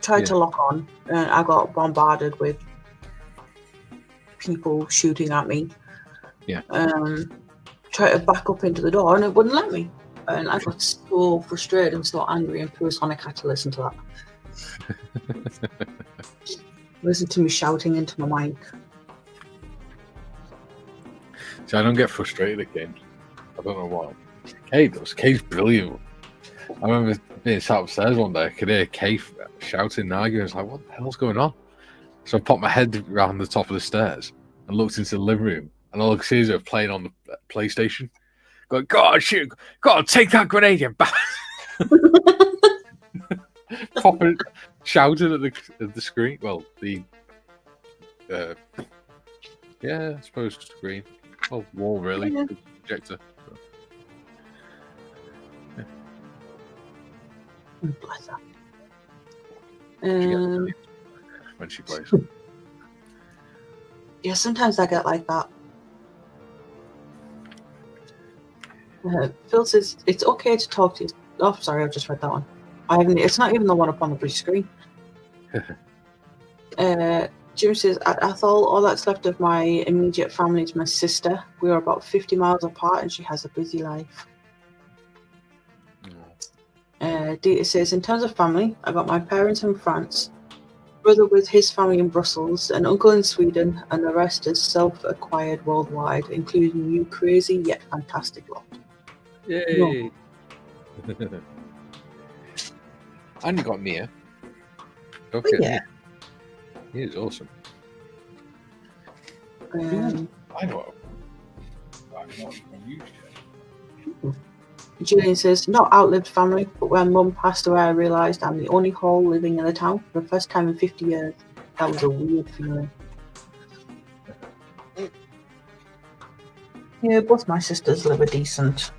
tried to lock on, and I got bombarded with people shooting at me. Tried to back up into the door, and it wouldn't let me. And I got so frustrated and so angry, and poor Sonic had to listen to that. Listen to me shouting into my mic. See, I don't get frustrated at games. I don't know why. Kay does. Kay's brilliant. I remember being sat upstairs one day. I could hear Kate shouting and arguing. I was like, "What the hell's going on?" So I popped my head around the top of the stairs and looked into the living room, and all I could see is her playing on the PlayStation. Going, "God, shoot! God, take that grenade, you bastard!" Popping, shouting at the screen. Well, the yeah, I suppose screen. Well, wall really. Yeah. Projector. So. Bless her. She gets when she plays. Yeah, sometimes I get like that. Phil says it's okay to talk to you. Oh, sorry, I've just read that one. I haven't. It's not even the one up on the bridge screen. Jim says, I thought all that's left of my immediate family is my sister. We are about 50 miles apart and she has a busy life. Dita says, in terms of family, I got my parents in France, brother with his family in Brussels, an uncle in Sweden, and the rest is self-acquired worldwide, including you crazy yet fantastic lot. Yay! And you got Mia. Don't forget Yeah. Mia. He is awesome. I know. I've not even used yet. Julian says, not outlived family, but when mum passed away, I realised I'm the only whole living in the town for the first time in 50 years. That was a weird feeling. Yeah, both my sisters live a decent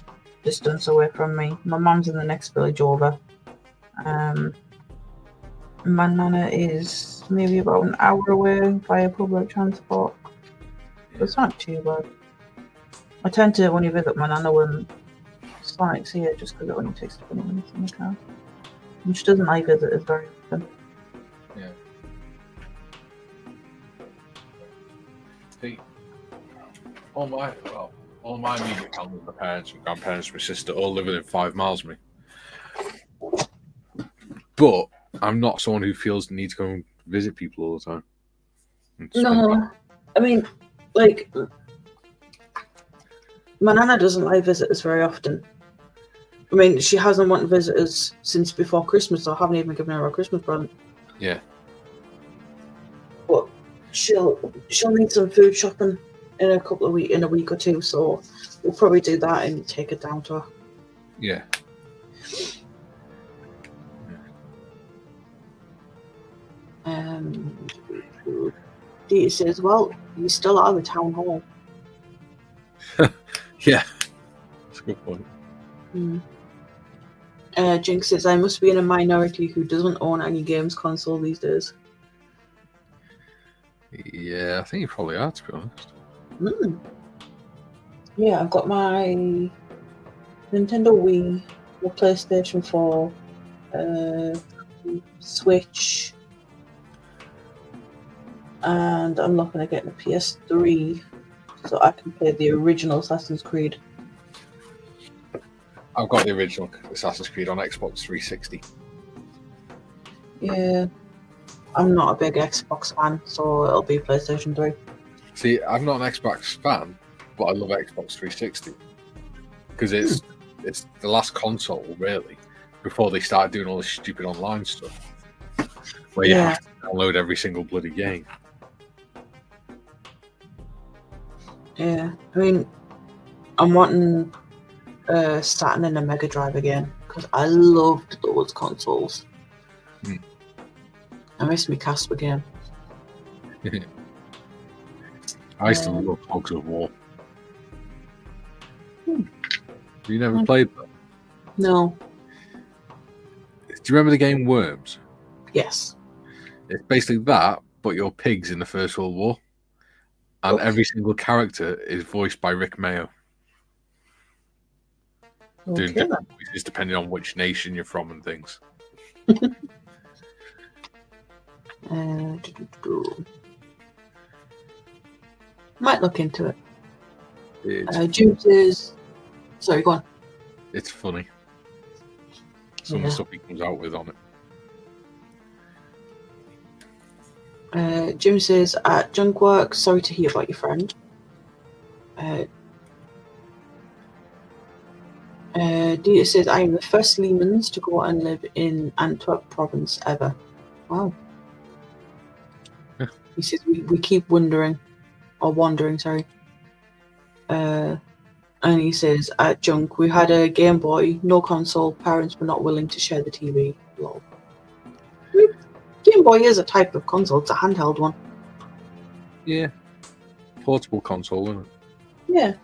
distance away from me. My mum's in the next village over. My nana is maybe about an hour away via public transport. It's not too bad. I tend to only visit my nana when Sonic's here, just because it only takes 20 minutes in the car. And she doesn't like visitors very often. Yeah. See, all my immediate family, my parents, my grandparents, my sister, all live within 5 miles of me. But I'm not someone who feels the need to go and visit people all the time. No, I mean, like, my nana doesn't like visitors very often. I mean, she hasn't wanted visitors since before Christmas, so I haven't even given her a Christmas present. Yeah. But she'll need some food shopping in a week or two, so we'll probably do that and take it down to her. Yeah. Dita says, well, you still are the town hall. Yeah. That's a good point. Jinx says, I must be in a minority who doesn't own any games console these days. Yeah, I think you probably are, to be honest. Yeah, I've got my Nintendo Wii, my PlayStation 4, Switch, and I'm looking at getting a PS3 so I can play the original Assassin's Creed. I've got the original Assassin's Creed on Xbox 360. Yeah, I'm not a big Xbox fan, so it'll be PlayStation 3. See, I'm not an Xbox fan, but I love Xbox 360 because it's the last console, really, before they started doing all this stupid online stuff where you have to download every single bloody game. Yeah, I mean, I'm wanting Saturn and a Mega Drive again because I loved those consoles. I miss me Casper game. I used to love Hogs of War. You never played that? No. Do you remember the game Worms? Yes. It's basically that, but you're pigs in the First World War. And every single character is voiced by Rick Mayo. Doing different voices depending on which nation you're from and things. Might look into it. It's, is... Sorry, go on. It's funny. Some of the stuff he comes out with on it. Jim says, at junk work, sorry to hear about your friend. Dieter says, I am the first Lehmans to go and live in Antwerp province ever. Wow. Yeah. He says, we keep wandering, sorry. And he says, at Junk, we had a Game Boy, no console, parents were not willing to share the TV. Lol. Game Boy is a type of console, it's a handheld one. Yeah. Portable console, isn't it? Yeah.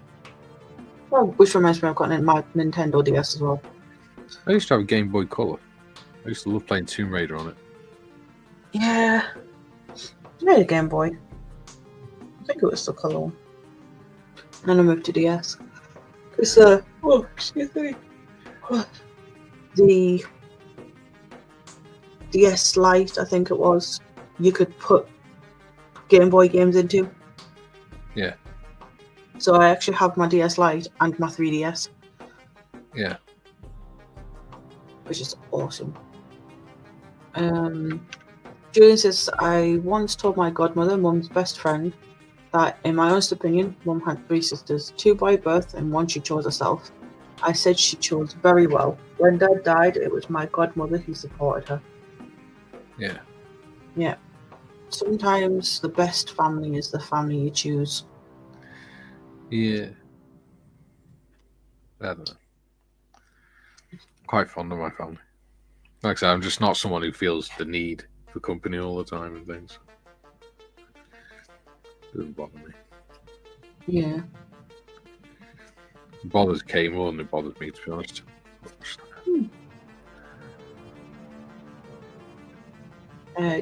Well, which reminds me, I've got my Nintendo DS as well. I used to have a Game Boy Color. I used to love playing Tomb Raider on it. Yeah. I had a Game Boy. I think it was the colour one. And then I moved to DS. It's oh, excuse me. The DS Lite, I think it was, you could put Game Boy games into. Yeah. So I actually have my DS Lite and my 3DS. Yeah. Which is awesome. Julian says, I once told my godmother, Mum's best friend, that in my honest opinion, Mum had 3 sisters, 2 by birth and 1 she chose herself. I said she chose very well. When Dad died, it was my godmother who supported her. Yeah. Yeah. Sometimes the best family is the family you choose. Yeah. I don't know. Quite fond of my family. Like I said, I'm just not someone who feels the need for company all the time and things. Doesn't bother me. Yeah. It bothers Kay more than it bothers me, to be honest.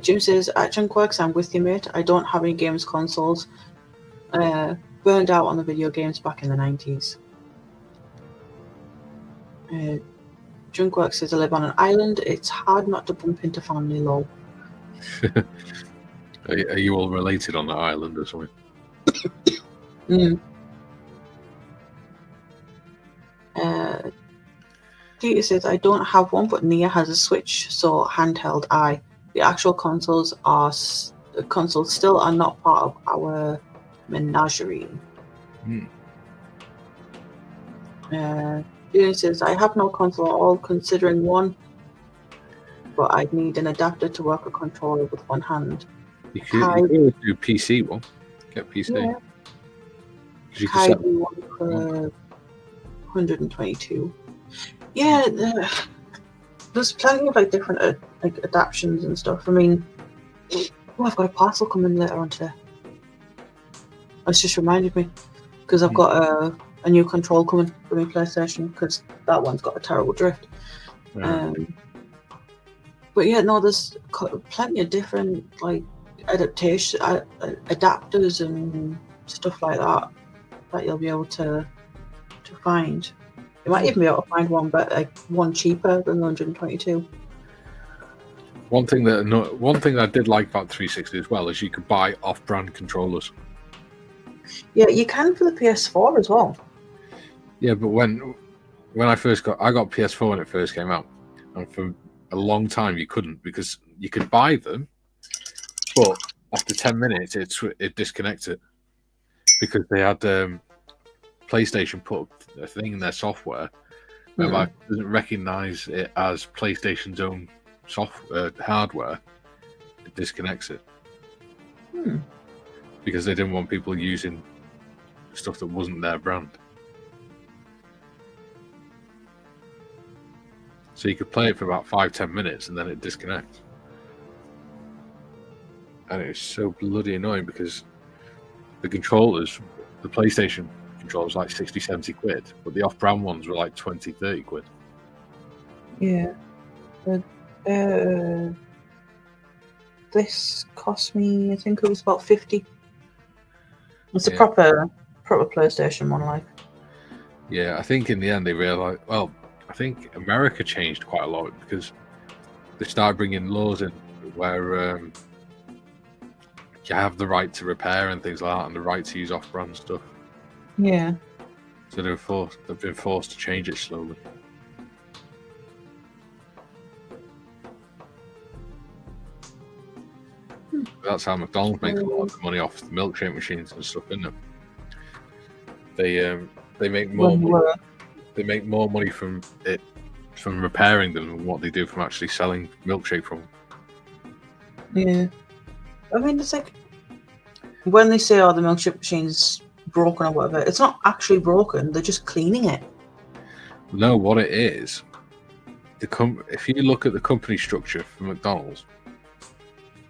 Jim says, at Junkworks, I'm with you, mate. I don't have any games consoles. Burned out on the video games back in the 90s. Junkworks says, I live on an island. It's hard not to bump into family, lol. Are you all related on that island or something? Dieter says, I don't have one, but Nia has a Switch, so handheld I. The actual consoles still are not part of our menagerie. Dieter says, I have no console at all, considering one, but I'd need an adapter to work a controller with one hand. You could do PC one. Get PC. Yeah. You can set one for 122. Yeah, there's plenty of different adaptions and stuff. I mean, I've got a parcel coming later on today. It's just reminded me because I've got a new control coming for my PlayStation because that one's got a terrible drift. But yeah, no, there's plenty of different adapters and stuff like that you'll be able to find. You might even be able to find one, but one cheaper than 122. One thing that I did like about 360 as well is you could buy off-brand controllers. Yeah, you can for the PS4 as well. Yeah, but when I got PS4 when it first came out, and for a long time you couldn't because you could buy them, but after 10 minutes it disconnected because they had PlayStation put a thing in their software whereby it doesn't recognize it as PlayStation's own hardware. It disconnects it because they didn't want people using stuff that wasn't their brand. So you could play it for about 5-10 minutes and then it disconnects. And it's so bloody annoying because the controllers, the PlayStation controllers, like 60-70 quid, but the off-brand ones were like 20-30 quid. Yeah. This cost me, I think it was about 50. It's a proper PlayStation one, like. Yeah, I think in the end they realised, I think America changed quite a lot because they started bringing laws in where you have the right to repair and things like that and the right to use off-brand stuff. Yeah. So they've been forced to change it slowly. That's how McDonald's makes a lot of money off the milkshake machines and stuff, isn't it? They make more money. they make more money from repairing them than what they do from actually selling milkshake from them. Yeah. I mean, it's like when they say, "Oh, the milkshake machine's broken" or whatever, it's not actually broken. They're just cleaning it. No, what it is, if you look at the company structure for McDonald's,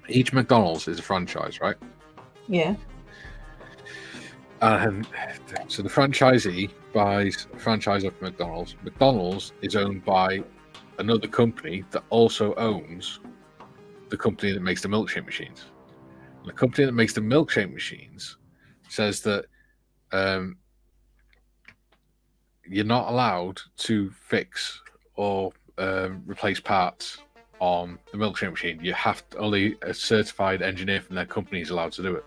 each McDonald's is a franchise, right? Yeah. And so the franchisee buys a franchise of McDonald's. McDonald's is owned by another company that also owns the company that makes the milkshake machines. And the company that makes the milkshake machines says that you're not allowed to fix or replace parts on the milkshake machine. You have to, only a certified engineer from their company is allowed to do it.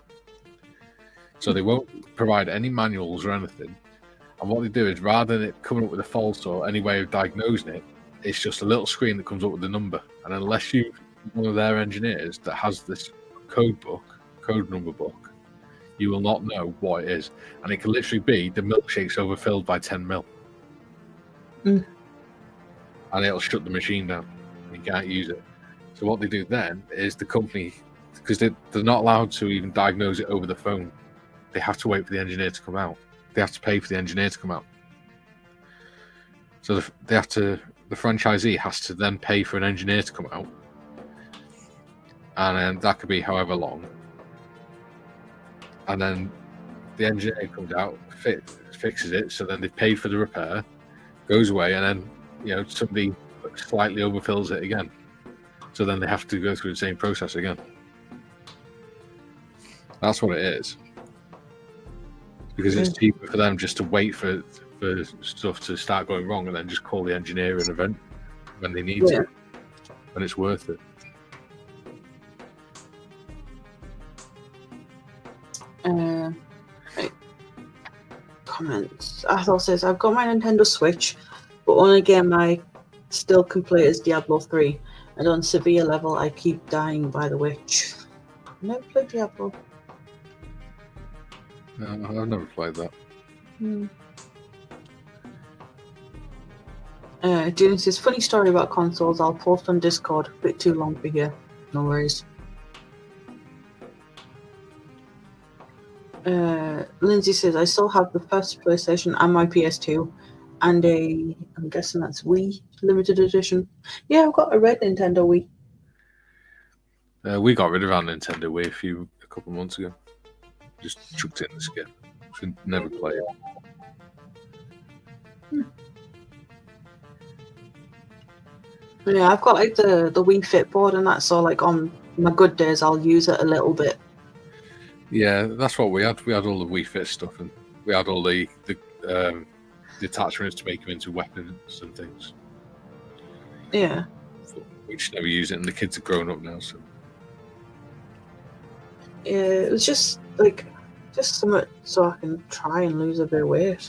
So they won't provide any manuals or anything. And what they do is, rather than it coming up with a fault or any way of diagnosing it, it's just a little screen that comes up with the number. And unless you one of their engineers that has this code number book, you will not know what it is. And it can literally be the milkshake's overfilled by 10 mil. And it'll shut the machine down. You can't use it. So what they do then is the company, because they're not allowed to even diagnose it over the phone, they have to wait for the engineer to come out. They have to pay for the engineer to come out. So the franchisee has to then pay for an engineer to come out. And then that could be however long. And then the engineer comes out, fixes it, so then they've paid for the repair, goes away, and then somebody slightly overfills it again. So then they have to go through the same process again. That's what it is. Because it's cheaper for them just to wait for stuff to start going wrong and then just call the engineer in event when they need to, when it's worth it. Right. Comments. Athol says, I've got my Nintendo Switch, but only game I still can play is Diablo 3. And on severe level, I keep dying by the witch. I've never played Diablo. No, I've never played that. June says, funny story about consoles. I'll post on Discord. A bit too long for here. No worries. Lindsay says, I still have the first PlayStation and my PS2 and I'm guessing that's Wii limited edition. Yeah, I've got a red Nintendo Wii. We got rid of our Nintendo Wii a couple of months ago. Just chucked it in the skip. We never play it. Yeah, I've got like the Wii Fit board and that, so like on my good days I'll use it a little bit. Yeah, that's what we had. We had all the Wii Fit stuff, and we had all the attachments to make them into weapons and things. Yeah. We just never use it, and the kids are grown up now, so. Yeah, it was just something so I can try and lose a bit of weight.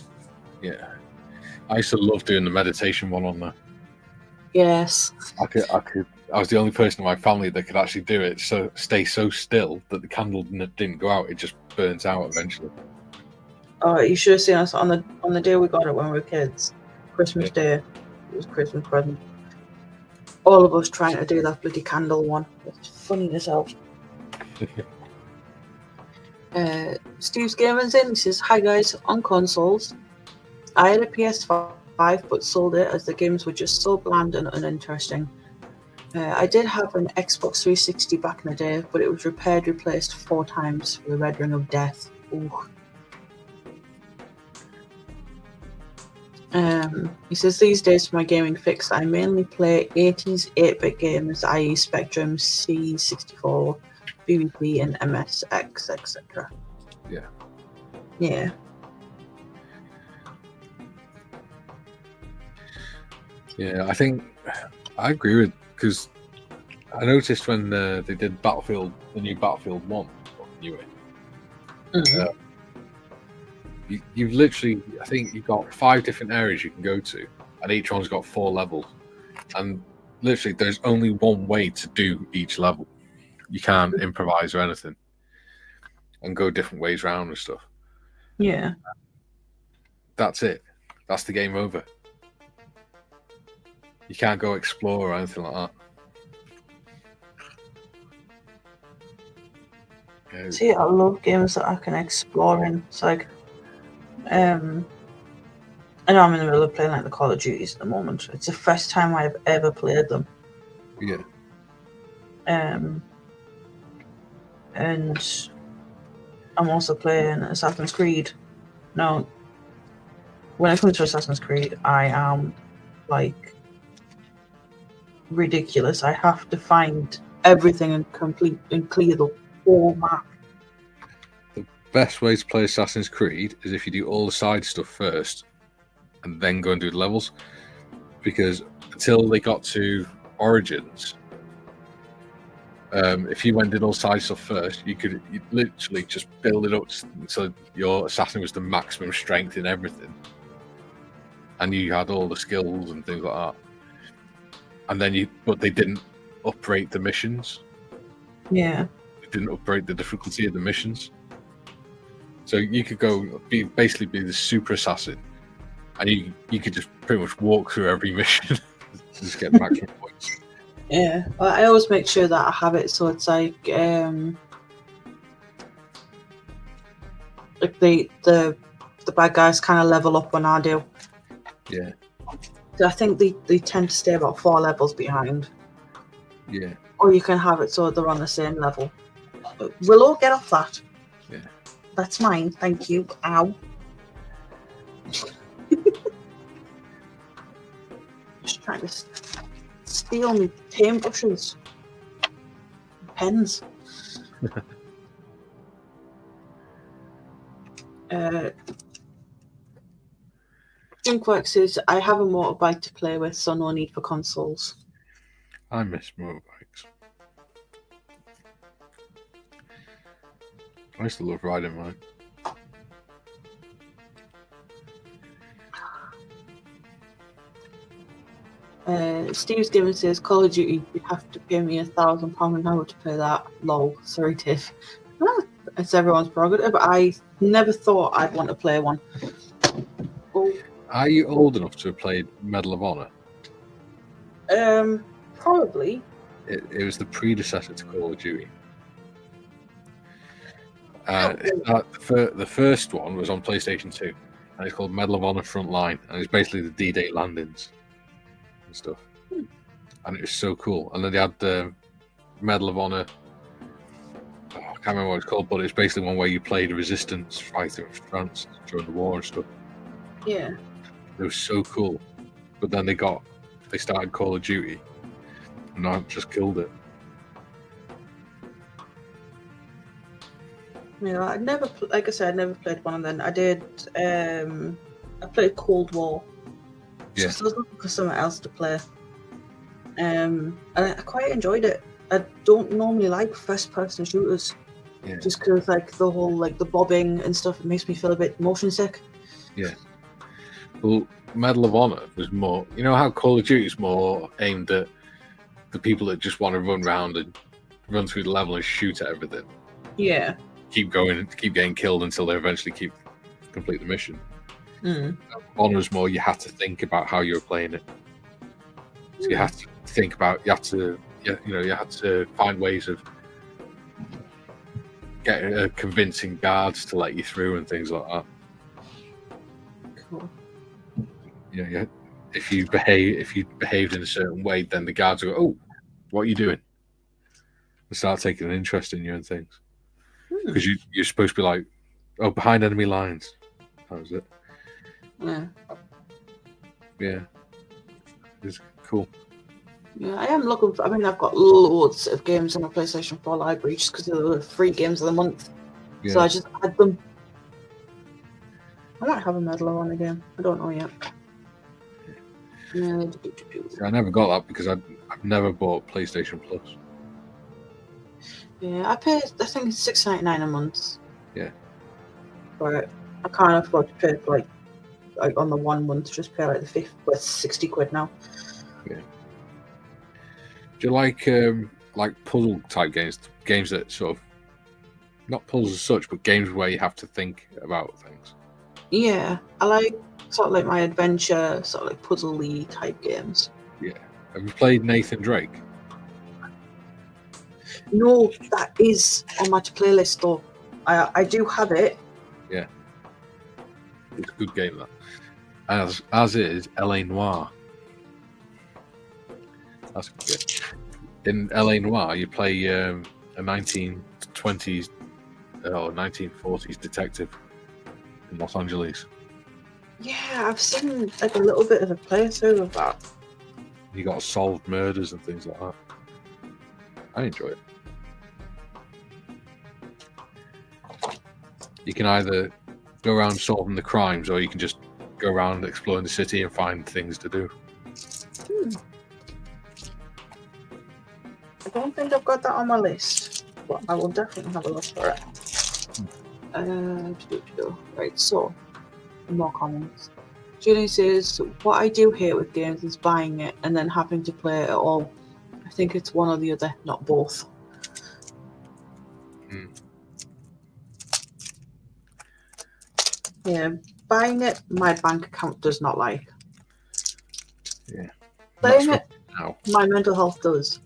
Yeah, I used to love doing the meditation one on there. Yes. I was the only person in my family that could actually do it. So stay so still that the candle didn't go out. It just burns out eventually. Oh, you should have seen us on the day we got it when we were kids. Christmas Day. It was Christmas present. All of us trying to do that bloody candle one. It's funny as hell. Steve's Gaming's in. He says, hi guys, on consoles. I had a PS5 but sold it as the games were just so bland and uninteresting. I did have an Xbox 360 back in the day, but it was replaced 4 times for the Red Ring of Death. Ooh. He says, these days for my gaming fix, I mainly play 80s 8-bit games, i.e. Spectrum, C64, BBP, and MSX, etc. Yeah. Yeah. Yeah, I think I agree with, because I noticed when they did the new Battlefield 1, you've literally, I think you've got 5 different areas you can go to, and each one's got 4 levels. And literally, there's only one way to do each level. You can't improvise or anything, and go different ways around and stuff. Yeah. That's it. That's the game over. You can't go explore or anything like that. Yeah. See, I love games that I can explore in. It's like, I know I'm in the middle of playing like the Call of Duties at the moment. It's the first time I've ever played them. Yeah. And I'm also playing Assassin's Creed. Now, when it comes to Assassin's Creed, I am like ridiculous. I have to find everything and complete and clear the whole map. The best way to play Assassin's Creed is if you do all the side stuff first and then go and do the levels. Because until they got to Origins, if you went and did all side stuff first, you'd literally just build it up so your assassin was the maximum strength in everything. And you had all the skills and things like that. And then but they didn't uprate the missions. Yeah. They didn't uprate the difficulty of the missions. So you could go basically be the super assassin, and you could just pretty much walk through every mission, just get maximum points. Yeah. Well, I always make sure that I have it so it's like the bad guys kind of level up when I do. Yeah. So I think they tend to stay about 4 levels behind. Yeah. Or you can have it so they're on the same level. But we'll all get off that. Yeah. That's mine, thank you. Ow. Just trying to steal me paintbrushes. Pens. Junkwork says, I have a motorbike to play with, so no need for consoles. I miss motorbikes. I used to love riding mine. Steve's Gaming says, Call of Duty, you have to pay me £1,000 an hour to play that. Lol. Sorry, Tiff. It's everyone's prerogative, but I never thought I'd want to play one. Oh. Are you old enough to have played Medal of Honor? Probably. It was the predecessor to Call of Duty. The first one was on PlayStation 2, and it's called Medal of Honor Frontline, and it's basically the D-Day landings and stuff. And it was so cool. And then they had the Medal of Honor. I can't remember what it's called, but it's basically one where you played a resistance fighter of France during the war and stuff. Yeah. It was so cool. But then they started Call of Duty, and I just killed it. Yeah, I never, like I said, I never played one, and then I did. I played Cold War. Yeah. So I was looking for something else to play. And I quite enjoyed it. I don't normally like first-person shooters, just because like the whole like the bobbing and stuff, it makes me feel a bit motion sick. Yeah. Well, Medal of Honor was more. You know how Call of Duty is more aimed at the people that just want to run around and run through the level and shoot at everything. Yeah. Keep going and keep getting killed until they eventually complete the mission. Honor is more you had to think about how you were playing it. So you had to think about you had to find ways of getting convincing guards to let you through and things like that. Cool. Yeah. If you behaved in a certain way, then the guards will go, "Oh, what are you doing?" And start taking an interest in you and things. Because you're supposed to be like, "Oh, behind enemy lines." That was it. Yeah. Yeah. It's cool. Yeah, I am looking for. I mean, I've got loads of games on my PlayStation 4 library just because they're the free games of the month. Yeah. So I just add them. I might have a Medal of Honor game. I don't know yet. I never got that because I've never bought PlayStation Plus. Yeah, I think it's $6.99 a month. Yeah. But I can't afford to pay for like on the 1 month. Just pay like the fifth with £60 now. Yeah. Do you like puzzle type games that sort of not puzzles as such, but games where you have to think about things? Yeah, I like sort of like my adventure, sort of like puzzle-y type games. Yeah. Have you played Nathan Drake? No, that is on my playlist though. I do have it. Yeah. It's a good game, that. As is LA Noire. That's a good game. In LA Noire, you play a 1920s or 1940s detective in Los Angeles. Yeah, I've seen like a little bit of a playthrough of that. You got to solve murders and things like that. I enjoy it. You can either go around solving the crimes, or you can just go around exploring the city and find things to do. I don't think I've got that on my list, but I will definitely have a look for it. Right, so more comments. Julie says, what I do hate with games is buying it and then having to play it all. I think it's one or the other, not both. Yeah, buying it, my bank account does not like. Yeah. Playing it, now. my mental health does.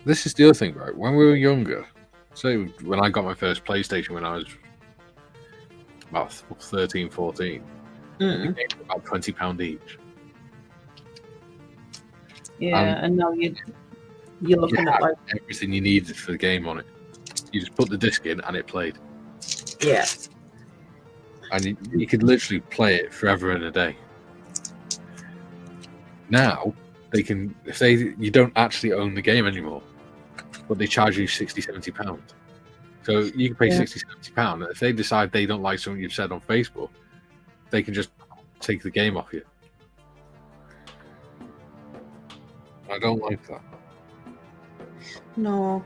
This is the other thing, right? When we were younger, say when I got my first PlayStation when I was about 13, 14, the games were about £20 each. Yeah, and now you're looking at like everything you needed for the game on it. You just put the disc in and it played. Yeah. And you could literally play it forever and a day. Now they can, if you don't actually own the game anymore, but they charge you £60-70. So you can pay £60-70. If they decide they don't like something you've said on Facebook, they can just take the game off you. I don't like that. No.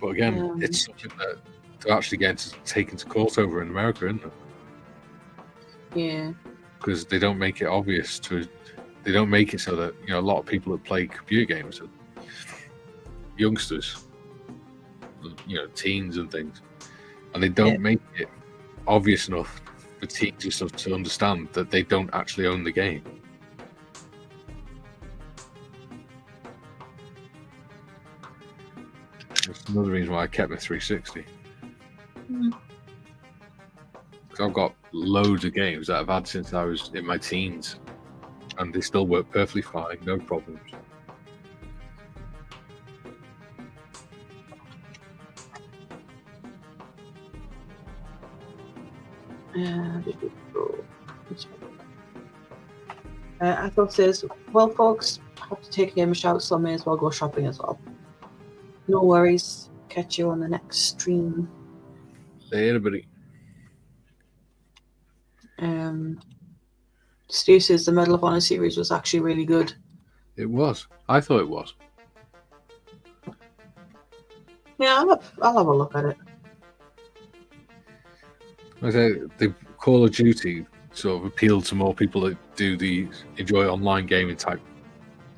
But again, it's something that to actually get taken to court over in America, isn't it? Yeah. Because they don't make it obvious they don't make it so that, you know, a lot of people that play computer games, youngsters, you know, teens and things, and they don't make it obvious enough for teens and stuff to understand that they don't actually own the game. That's another reason why I kept my 360. Because I've got loads of games that I've had since I was in my teens, and they still work perfectly fine, no problems. Athel says, well, folks, I have to take a game shout, so I may as well go shopping as well. No worries. Catch you on the next stream. Hey, everybody. Stu says the Medal of Honor series was actually really good. It was. I thought it was. Yeah, I'll have a look at it. I say the Call of Duty sort of appealed to more people that enjoy online gaming type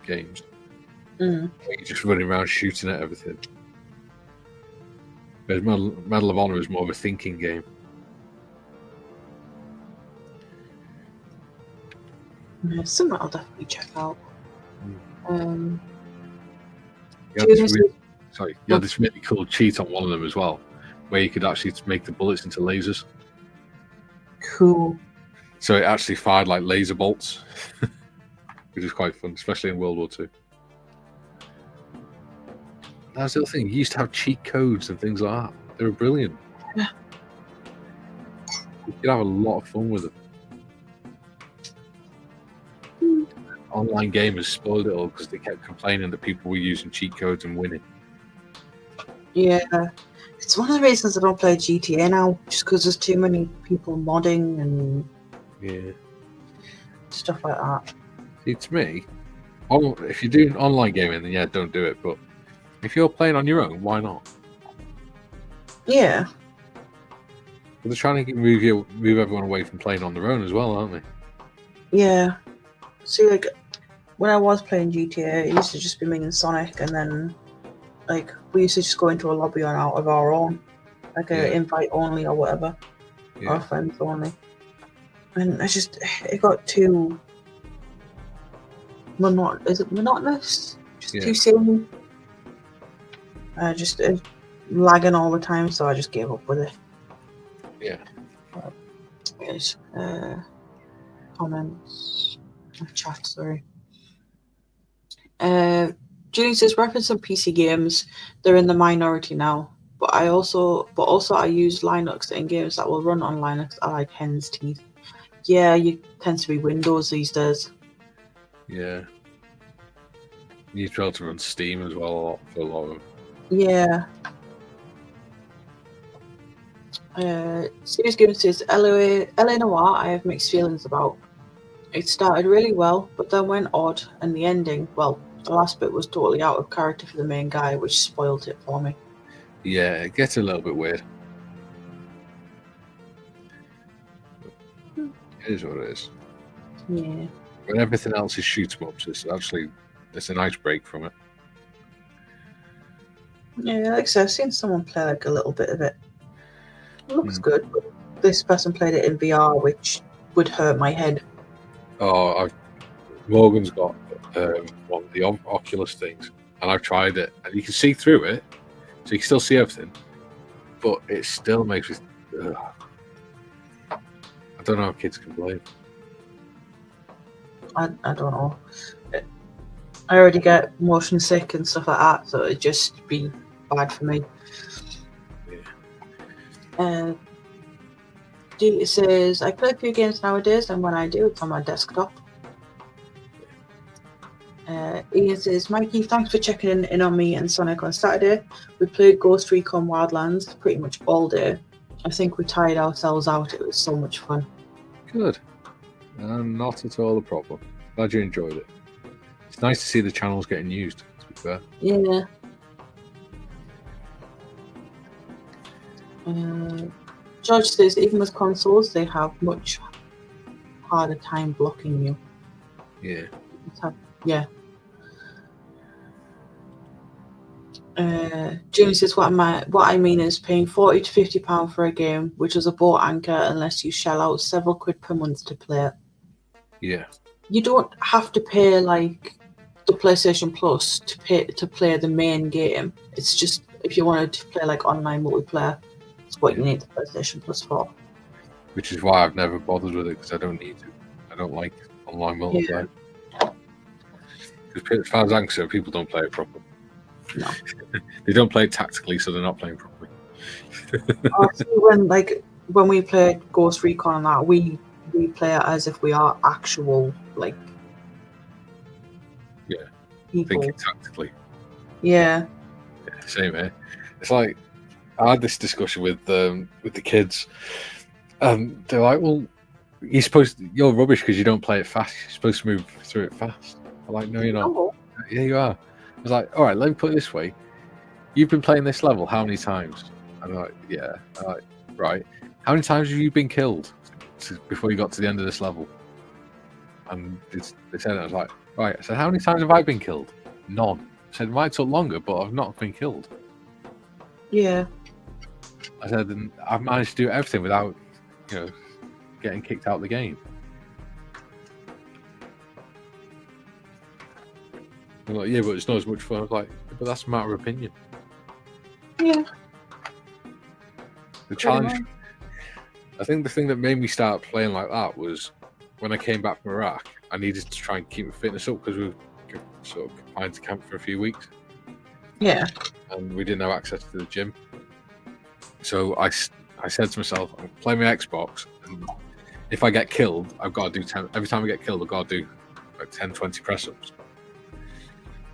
games. You're just running around shooting at everything. Whereas Medal of Honor is more of a thinking game. Something I'll definitely check out. You had this really cool cheat on one of them as well, where you could actually make the bullets into lasers. Cool. So it actually fired like laser bolts, which is quite fun, especially in World War II. That's the other thing. You used to have cheat codes and things like that. They were brilliant. Yeah. You could have a lot of fun with it. Online gamers spoiled it all because they kept complaining that people were using cheat codes and winning. Yeah. It's one of the reasons I don't play GTA now, just because there's too many people modding and stuff like that. See, to me, if you're doing online gaming, then yeah, don't do it. But if you're playing on your own, why not? Yeah. But they're trying to move everyone away from playing on their own as well, aren't they? Yeah. See, like, when I was playing GTA, it used to just be me and Sonic, and then, like, we used to just go into a lobby on out of our own, like a invite only or whatever, or friends only. And it got too is it monotonous? Just too samey. Just lagging all the time, so I just gave up with it. Yeah. Yes. Comments. Chat, sorry. Julie says referencing PC games, they're in the minority now. But I use Linux in games that will run on Linux. I like hen's teeth. Yeah, you tend to be Windows these days. Yeah. You need to be able to run Steam as well for a lot of them. Yeah. Serious Gamer says LA Noire I have mixed feelings about. It started really well, but then went odd, and the ending, well, the last bit was totally out of character for the main guy, which spoiled it for me. Yeah, it gets a little bit weird. It is what it is. Yeah. When everything else is shoot 'em ups, it's a nice break from it. Yeah, like I said, I've seen someone play like a little bit of it. It looks good, but this person played it in VR, which would hurt my head. Oh, Morgan's got one of the Oculus things, and I've tried it, and you can see through it, so you can still see everything, but it still makes me. I don't know how kids can play. I don't know. I already get motion sick and stuff like that, so it'd just be bad for me. Yeah. It says, I play a few games nowadays, and when I do, it's on my desktop. Ian says, Mikey, thanks for checking in on me and Sonic on Saturday. We played Ghost Recon Wildlands pretty much all day. I think we tired ourselves out. It was so much fun. Good. Not at all a problem. Glad you enjoyed it. It's nice to see the channels getting used, to be fair. Yeah. George says, even with consoles, they have much harder time blocking you. Yeah. Yeah. Jimmy says, what I mean is paying £40 to £50 for a game, which is a boat anchor, unless you shell out several quid per month to play it. Yeah. You don't have to pay like the PlayStation Plus to play the main game. It's just if you wanted to play like online multiplayer, it's what you need the PlayStation Plus for. Which is why I've never bothered with it, because I don't need to. I don't like online multiplayer. Because as far as I'm concerned, people don't play it properly. No. They don't play it tactically, so they're not playing properly. when we play Ghost Recon and that, we play it as if we are actual people. Thinking tactically. Yeah. Same here. It's like I had this discussion with the kids. They're like, "Well, you're rubbish because you don't play it fast. You're supposed to move through it fast." I'm like, "No, you're not." Oh. Yeah, you are. I was like, "All right, let me put it this way. You've been playing this level how many times?" I'm like, "Yeah." I'm like, "Right. How many times have you been killed before you got to the end of this level?" And they said, I was like, "Right." I said, "How many times have I been killed?" None. I said, "It might took longer, but I've not been killed." Yeah. I said, "And I've managed to do everything without, getting kicked out of the game." I'm like, "Yeah, but it's not as much fun." I was like, "But that's a matter of opinion." Yeah. The challenge. I think the thing that made me start playing like that was when I came back from Iraq. I needed to try and keep my fitness up because we were sort of confined to camp for a few weeks. Yeah. And we didn't have access to the gym. So I said to myself, I'm playing my Xbox, and if I get killed, I've got to do 10. Every time I get killed, I've got to do like 10, 20 press-ups.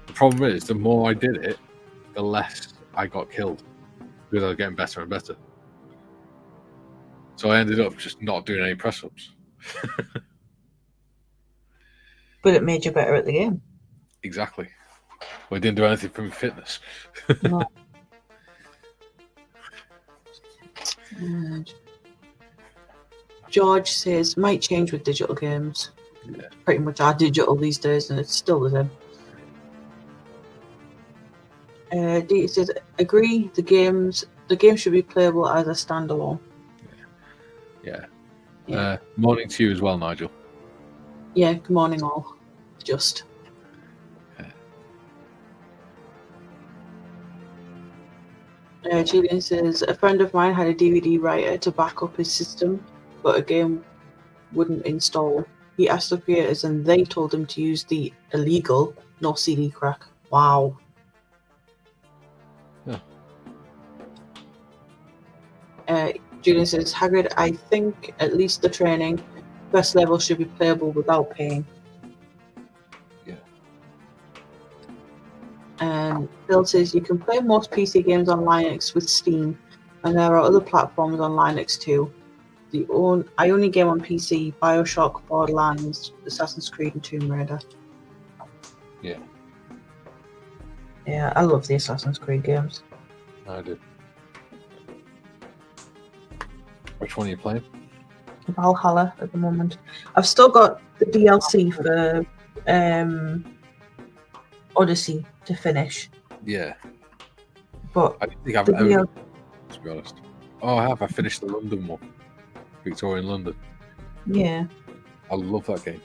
The problem is, the more I did it, the less I got killed because I was getting better and better. So I ended up just not doing any press-ups. But it made you better at the game. Exactly. Well, it didn't do anything for my fitness. No. George says, might change with digital games. Yeah. Pretty much are digital these days, and it's still the same. D says, agree, the game should be playable as a standalone. Yeah. Yeah. Morning to you as well, Nigel. Yeah, good morning all. Just. Julian says, a friend of mine had a DVD writer to back up his system, but a game wouldn't install. He asked the creators and they told him to use the illegal no CD crack. Wow. Yeah. Julian says, Hagrid, I think at least the training first level should be playable without paying. Yeah. And Phil says you can play most PC games on Linux with Steam, and there are other platforms on Linux too. I only game on PC Bioshock, Borderlands, Assassin's Creed, and Tomb Raider. Yeah. Yeah, I love the Assassin's Creed games. I do. Which one are you playing? Valhalla at the moment. I've still got the DLC for Odyssey to finish. Yeah. But I don't think I've the ever, DL to be honest. Oh, I have. I finished the London one. Victorian London. yeah. I love that game.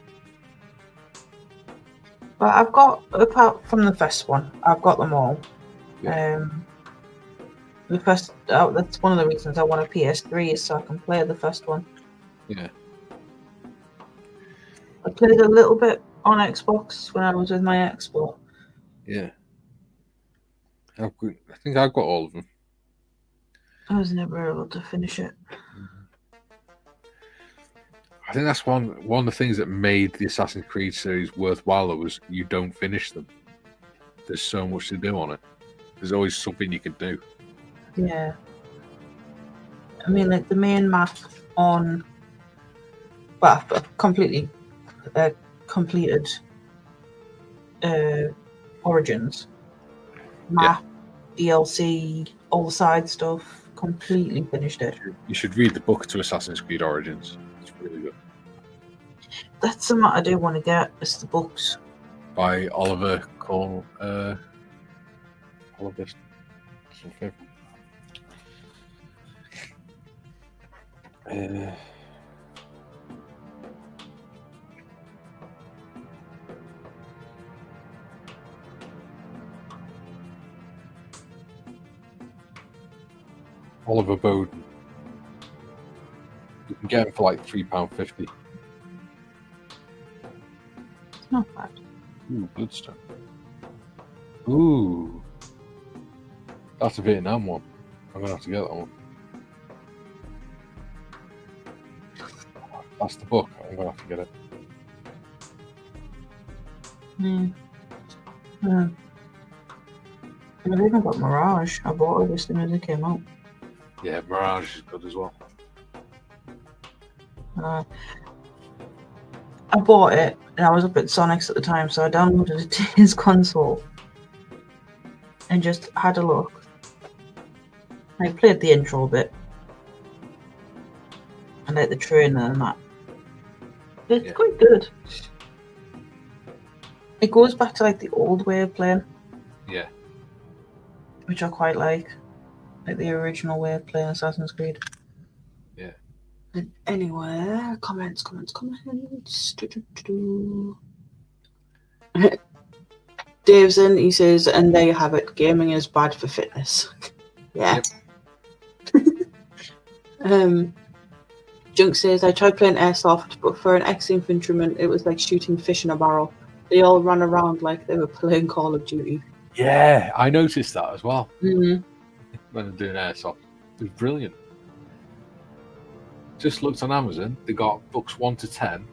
But I've got, apart from the first one, I've got them all. Yeah. The first, that's one of the reasons I want a PS3 is so I can play the first one. Yeah. I played a little bit on Xbox when I was with my ex, but Yeah. I think I've got all of them. I was never able to finish it. I think that's one of the things that made the Assassin's Creed series worthwhile was you don't finish them. There's so much to do on it. There's always something you can do. Yeah. I mean, like the main map on, well, I've completely completed Origins. Map, DLC, all the side stuff, completely finished it. You should read the book to Assassin's Creed Origins. It's really good. That's something I do want to get, is the books. By Oliver Cole. Oliver something. Oliver Bowden. You can get him for like £3.50. It's not bad. Ooh, Bloodstone. Ooh. That's a Vietnam one. I'm going to have to get that one. That's the book. I'm going to have to get it. I've even got Mirage. I bought it as soon as it came out. Yeah, Mirage is good as well. I bought it and I was up at Sonic's at the time, so I downloaded it to his console and just had a look. I played the intro bit and like the trailer and that. It's quite good. It goes back to like the old way of playing. Yeah. Which I quite like the original way of playing Assassin's Creed. Yeah. And anyway, comments. Dave's in, he says, and there you have it, gaming is bad for fitness. Yeah. Yep. Junk says, I tried playing Airsoft, but for an ex-infantryman, it was like shooting fish in a barrel. They all ran around like they were playing Call of Duty. Yeah, I noticed that as well. Mm-hmm. When I'm doing Airsoft. It was brilliant. Just looked on Amazon. They got books 1 to 10,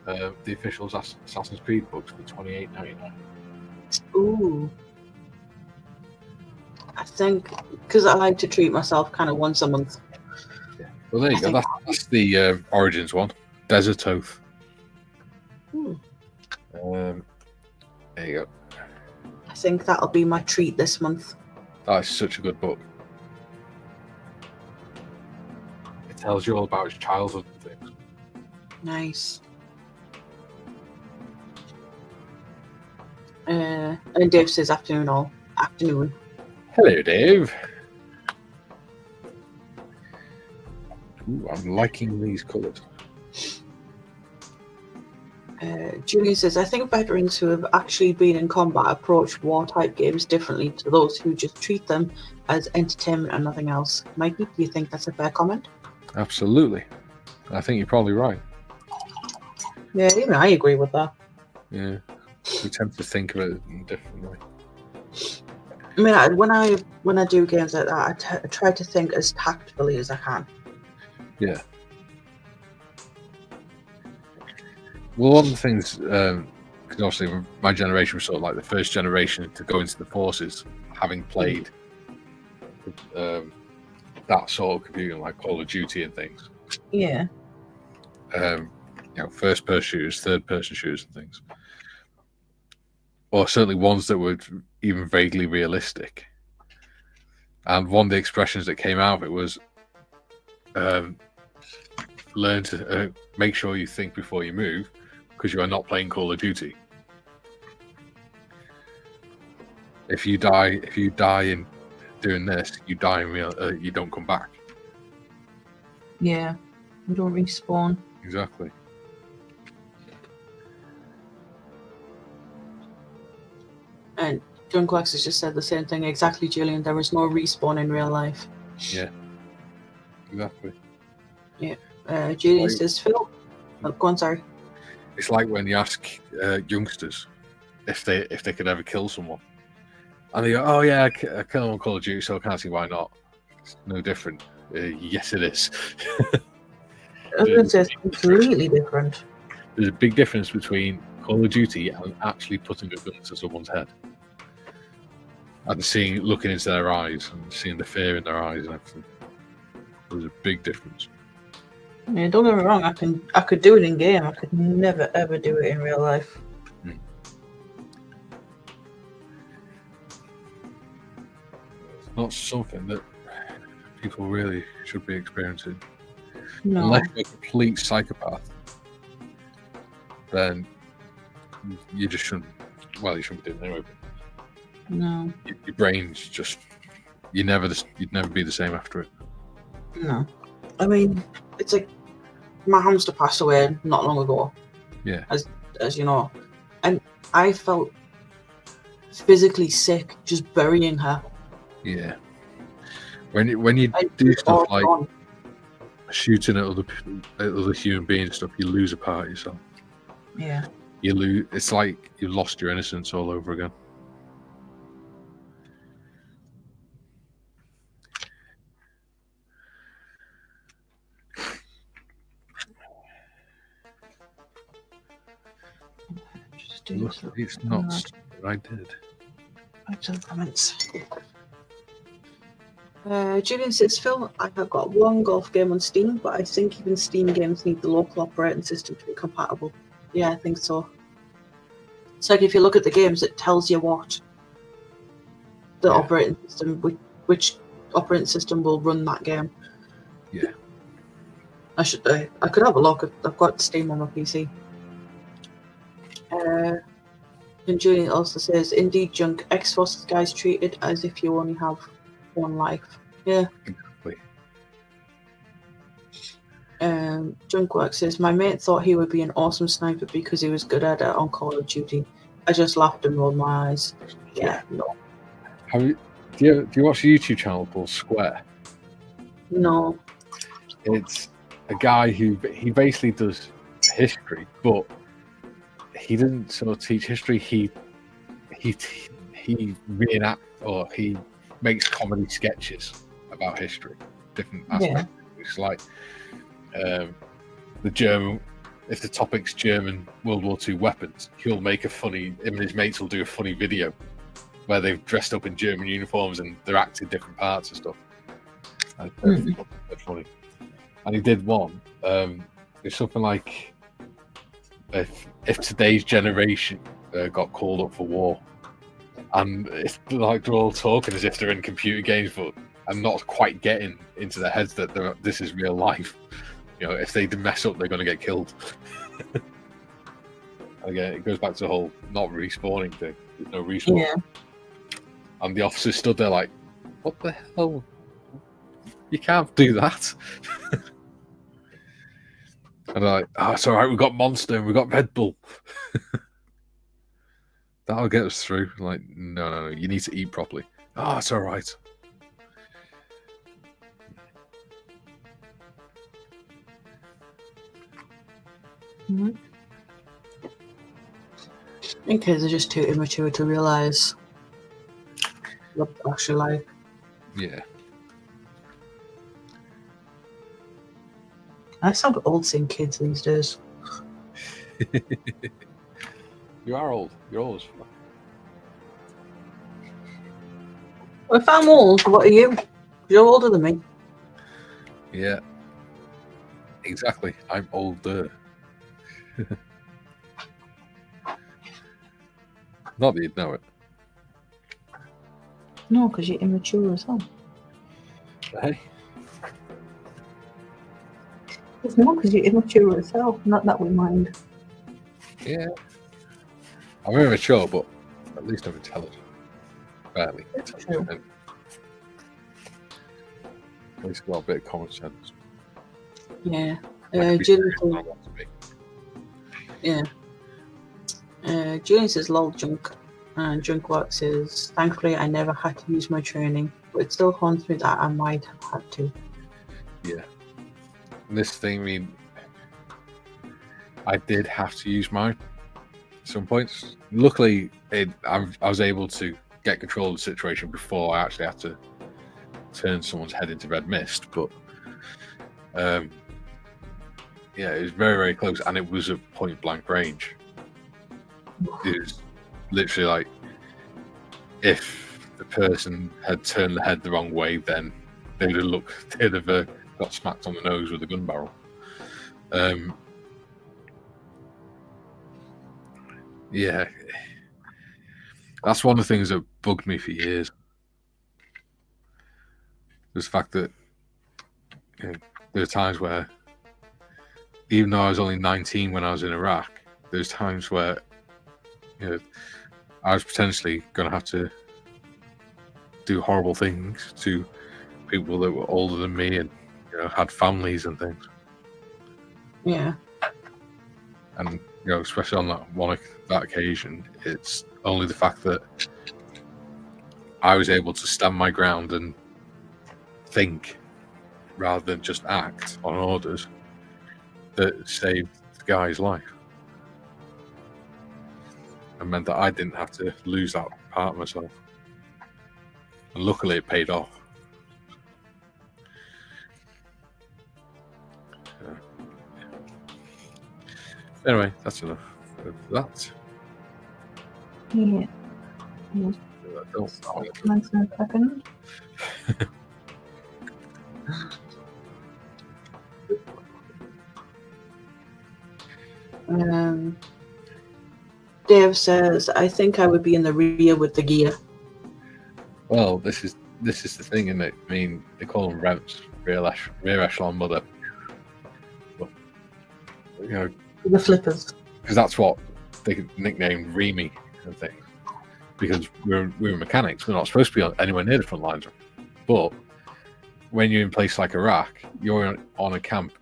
the official Assassin's Creed books for $28.99. Ooh. I think, because I like to treat myself kind of once a month. Yeah. Well, there you go. That's the Origins one. Desert Oath. There you go. I think that'll be my treat this month. That is such a good book. It tells you all about his childhood and things. Nice. And Dave says afternoon. Ooh, I'm liking these colours. Julian says, I think veterans who have actually been in combat approach war-type games differently to those who just treat them as entertainment and nothing else. Mikey, do you think that's a fair comment? Absolutely. I think you're probably right. Yeah, even I agree with that. Yeah. We tend to think of it differently. I mean, when I do games like that, I try to think as tactfully as I can. Yeah. Well, one of the things, because obviously my generation was sort of like the first generation to go into the forces, having played that sort of computing, like Call of Duty and things. Yeah. First-person shooters, third-person shooters and things. Or certainly ones that were even vaguely realistic. And one of the expressions that came out of it was learn to make sure you think before you move, because you are not playing Call of Duty. If you die in doing this, you die in real. You don't come back. Yeah, you don't respawn. Exactly. And John Quax has just said the same thing. Exactly, Julian. There is no respawn in real life. Yeah. Exactly. Yeah. Julian says, Phil. Oh, go on, sorry. It's like when you ask youngsters if they could ever kill someone, and they go, "Oh yeah, I kill them on Call of Duty, so I can't see why not." It's no different. Yes, it is. I was going to say it's completely different. There's a big difference between Call of Duty and actually putting a gun to someone's head, and looking into their eyes and seeing the fear in their eyes and everything. There's a big difference. Yeah, don't get me wrong. I could do it in game. I could never ever do it in real life. It's not something that people really should be experiencing. No. Unless you're a complete psychopath, then you just shouldn't. Well, you shouldn't be doing it anyway. But No. your brain's just you'd never be the same after it. No. I mean, it's like my hamster passed away not long ago. Yeah. As you know, and I felt physically sick just burying her. Yeah. When you do stuff like shooting at other human beings and stuff, you lose a part of yourself. Yeah. You lose. It's like you've lost your innocence all over again. Look, it's not stupid, I did. Back to the comments. Julian says, Phil, I have got one golf game on Steam, but I think even Steam games need the local operating system to be compatible. Yeah, I think so. It's like if you look at the games, it tells you what the operating system, which operating system will run that game. Yeah. I could have a look. I've got Steam on my PC. And Julian also says, indeed, Junk, X-Forces guys treated as if you only have one life. Yeah. Exactly. Junkwork says, my mate thought he would be an awesome sniper because he was good at it on Call of Duty. I just laughed and rolled my eyes. Yeah, no. Do you watch a YouTube channel called Square? No. It's a guy who he basically does history, but he doesn't sort of teach history. He reenact or he makes comedy sketches about history, different aspects. Yeah. It's like the German. If the topic's German World War II weapons, he'll make him and his mates will do a funny video where they've dressed up in German uniforms and they're acting different parts and stuff. They're funny. And he did one. It's something like if today's generation got called up for war, and it's like they're all talking as if they're in computer games, but and not quite getting into their heads that this is real life. You know, if they mess up, they're going to get killed. Again, it goes back to the whole not respawning thing. There's no respawn. Yeah. And the officers stood there like, what the hell? You can't do that. And they're like, oh, it's all right, we've got Monster and we've got Red Bull. That'll get us through. I'm like, no, you need to eat properly. Oh, it's all right. Mm-hmm. I think kids are just too immature to realise what it's actually like. Yeah. I sound old seeing kids these days. You are old. You're old as fuck. If I'm old, what are you? You're older than me. Yeah. Exactly. I'm older. Not that you'd know it. No, because you're immature as hell. Hey. It's not because you're immature as hell. Not that we mind. Yeah. I'm immature, but at least I'm intelligent. Fairly intelligent. True. At least got a bit of common sense. Yeah. I could be Julian serious when I want to be. Yeah. Julian says lol junk. And Junkwork says, thankfully I never had to use my training, but it still haunts me that I might have had to. Yeah. This thing, I mean, I did have to use mine at some points. Luckily, I was able to get control of the situation before I actually had to turn someone's head into red mist. But yeah, it was very, very close, and it was a point blank range. It was literally like, if the person had turned the head the wrong way, then they'd have got smacked on the nose with a gun barrel. Yeah, that's one of the things that bugged me for years. Was the fact that there were times where, even though I was only 19 when I was in Iraq, there's times where I was potentially going to have to do horrible things to people that were older than me and had families and things. Yeah. And especially on that occasion, it's only the fact that I was able to stand my ground and think rather than just act on orders that saved the guy's life, and meant that I didn't have to lose that part of myself. And luckily it paid off. Anyway, that's enough of that. Yeah. Nice and second. Dave says, I think I would be in the rear with the gear. Well, this is the thing, isn't it? I mean, they call them revs, rear echelon mother. But, The flippers. because that's what they nicknamed Remy and things. Because we're mechanics, we're not supposed to be anywhere near the front lines. But when you're in a place like Iraq, you're on a camp,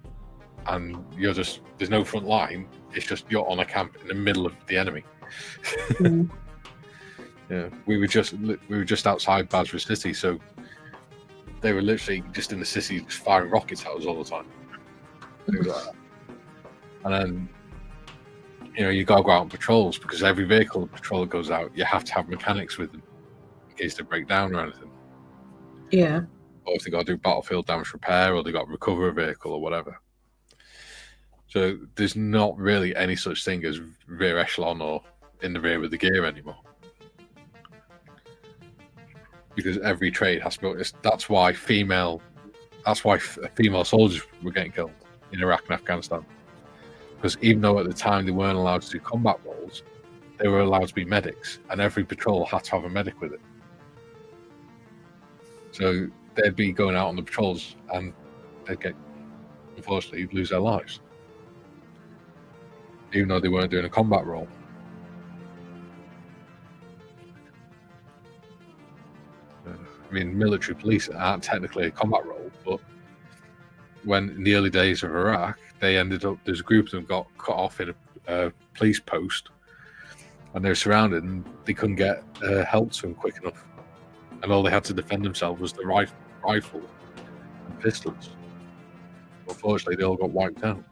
and there's no front line. It's just you're on a camp in the middle of the enemy. Mm. Yeah, we were just outside Basra City, so they were literally just in the city, just firing rockets at us all the time. And then, you gotta go out on patrols, because every vehicle patrol that goes out, you have to have mechanics with them in case they break down or anything. Yeah. Or if they got to do battlefield damage repair, or they got to recover a vehicle or whatever. So there's not really any such thing as rear echelon or in the rear with the gear anymore. Because every trade has to be. That's why female soldiers were getting killed in Iraq and Afghanistan. Because even though at the time they weren't allowed to do combat roles, they were allowed to be medics, and every patrol had to have a medic with it. So they'd be going out on the patrols, and they'd unfortunately lose their lives, even though they weren't doing a combat role. I mean, military police aren't technically a combat role, but when in the early days of Iraq, they ended up, there's a group of them got cut off in a police post, and they were surrounded, and they couldn't get help to them quick enough, and all they had to defend themselves was the rifle and pistols. Unfortunately, they all got wiped out.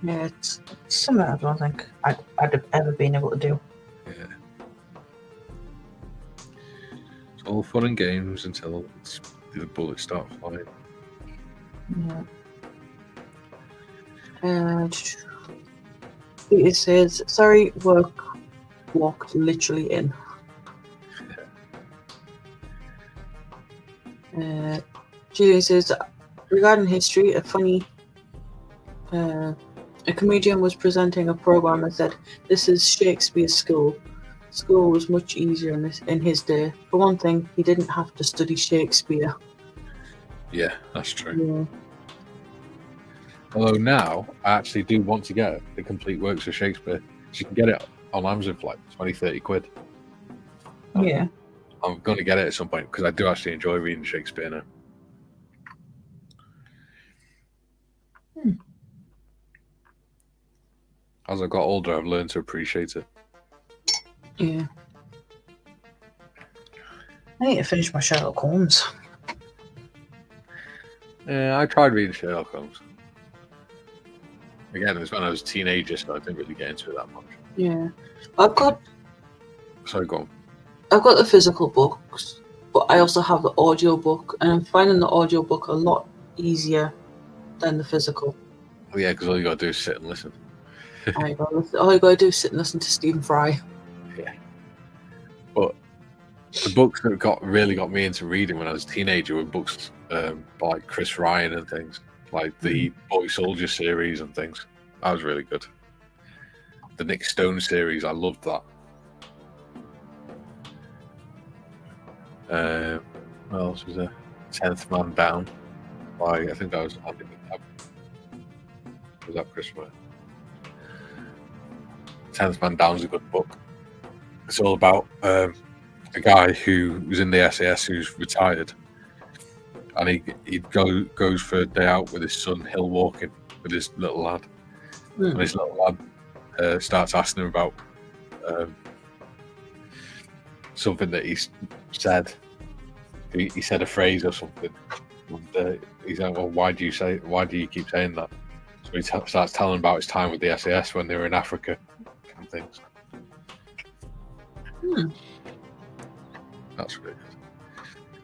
Yeah, it's something I don't think I'd have ever been able to do. Yeah. It's all fun and games until the bullets start flying. Yeah. It says, sorry, work walked literally in. Julian says, regarding history, a comedian was presenting a program and said, "This is Shakespeare's school. School was much easier in his day. For one thing, he didn't have to study Shakespeare." Yeah, that's true. Yeah. Although now, I actually do want to get the complete works of Shakespeare. You can get it on Amazon for like 20, 30 quid. Yeah. I'm going to get it at some point because I do actually enjoy reading Shakespeare now. As I got older, I've learned to appreciate it. Yeah. I need to finish my Sherlock Holmes. Yeah, I tried reading Sherlock Holmes. Again, it was when I was a teenager, so I didn't really get into it that much. Yeah. I've got the physical books, but I also have the audio book, and I'm finding the audio book a lot easier than the physical. Yeah, because all you got to do is sit and listen. All you gotta do is sit and listen to Stephen Fry. Yeah. But the books that really got me into reading when I was a teenager were books by Chris Ryan and things, like the Boy Soldier series and things. That was really good. The Nick Stone series, I loved that. What else was there? 10th Man Down by, I think that was that Chris Ryan? 10th Man Down is a good book. It's all about a guy who was in the SAS who's retired, and he goes for a day out with his son hill walking with his little lad, and his little lad starts asking him about something that he said. He said a phrase or something, and he's like, "Well, why do you keep saying that?" So he starts telling about his time with the SAS when they were in Africa and things. That's really good.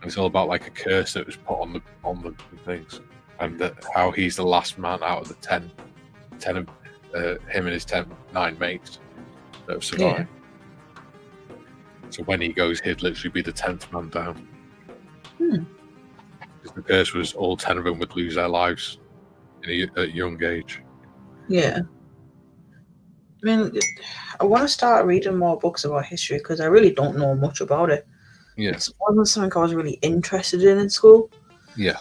And it's all about like a curse that was put on the things, and how he's the last man out of the 10 of him and his 9 mates that have survived. Yeah. So when he goes, he'd literally be the 10th man down. Because the curse was all 10 of them would lose their lives at a young age. Yeah. I mean, I want to start reading more books about history because I really don't know much about it. Yeah. It wasn't something I was really interested in school. Yeah.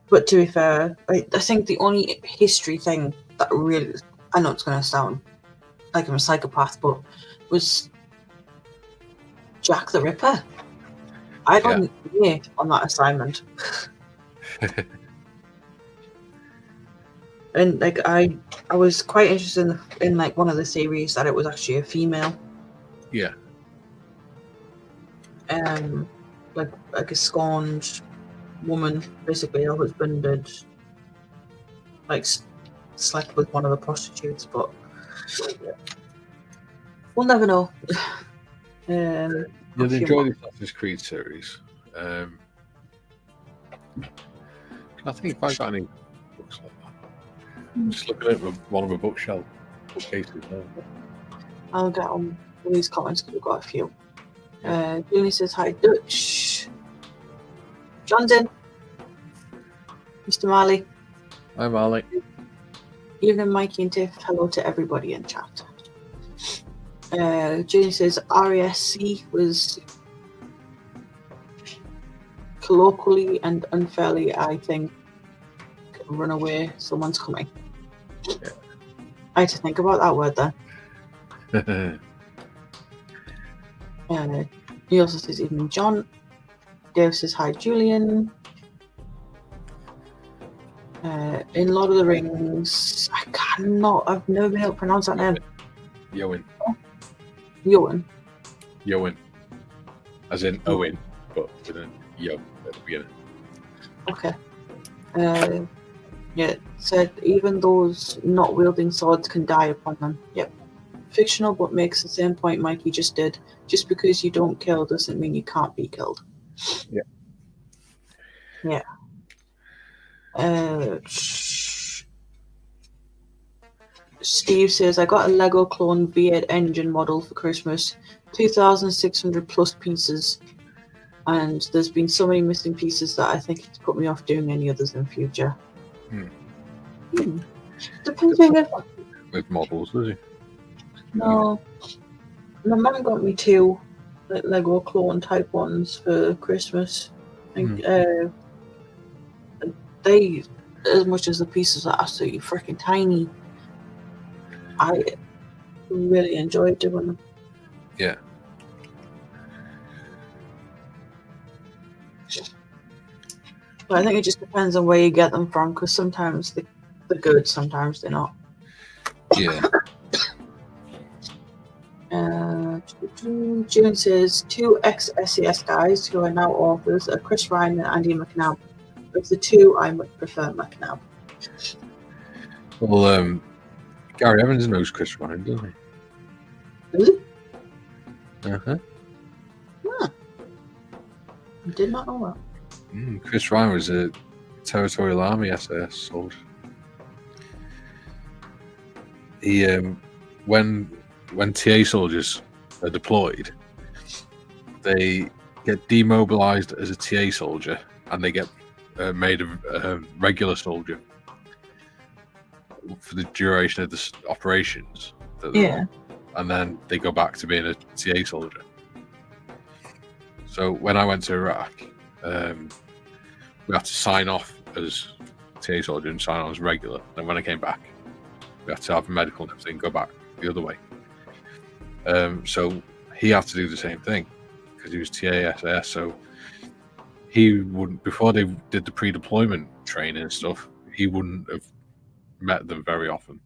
But to be fair, I think the only history thing that really, I know it's going to sound like I'm a psychopath, but was Jack the Ripper. I got an A on that assignment. And like I was quite interested in like one of the theories that it was actually a female. Yeah. Like a scorned woman, basically her husband had like slept with one of the prostitutes, but we'll never know. Yeah, I enjoy the Assassin's Creed series. I think if I got any books like that, I'm just looking at one of the bookcases now. I'll get on these comments because we've got a few. Julie says hi, Dutch. John's in. Mr. Marley. Hi, Marley. Evening, Mikey and Tiff. Hello to everybody in chat. Julie says RESC was colloquially and unfairly, I think, run away, someone's coming. Yeah. I had to think about that word then. He also says evening John. Dave says hi Julian. In Lord of the Rings, I've never been able to pronounce that name. Yowen. Yowen. As in Owen, but with a yo at the beginning. Okay. Yeah, said even those not wielding swords can die upon them. Yep. Fictional, but makes the same point Mikey just did. Just because you don't kill doesn't mean you can't be killed. Yeah. Yeah. Steve says, I got a Lego clone V8 engine model for Christmas. 2,600 plus pieces. And there's been so many missing pieces that I think it's put me off doing any others in the future. Depends on it. With models, does he? No. My mum got me 2 Lego clone type ones for Christmas. They, as much as the pieces are absolutely freaking tiny, I really enjoyed doing them. Yeah. But I think it just depends on where you get them from, because sometimes they're good, sometimes they're not. Yeah. June says 2 ex-SES guys who are now authors are Chris Ryan and Andy McNabb. Of the 2, I would prefer McNabb. Well, Gary Evans knows Chris Ryan, doesn't he? Really? Uh-huh. Huh. I did not know that. Chris Ryan was a Territorial Army SAS soldier. He, when TA soldiers are deployed, they get demobilized as a TA soldier and they get made a regular soldier for the duration of the operations. Yeah. And then they go back to being a TA soldier. So when I went to Iraq, we had to sign off as TA soldier and sign on as regular. Then when I came back, we had to have a medical and everything, go back the other way. So he had to do the same thing because he was TASS. So he wouldn't, before they did the pre-deployment training and stuff, he wouldn't have met them very often.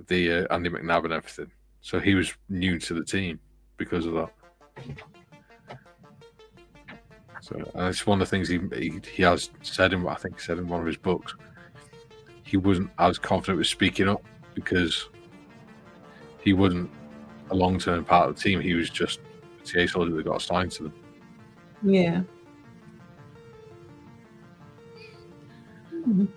The Andy McNabb and everything. So he was new to the team because of that. So it's one of the things he has said in, I think he said in one of his books, he wasn't as confident with speaking up because he wasn't a long-term part of the team. He was just a TA soldier that got assigned to them. Yeah. There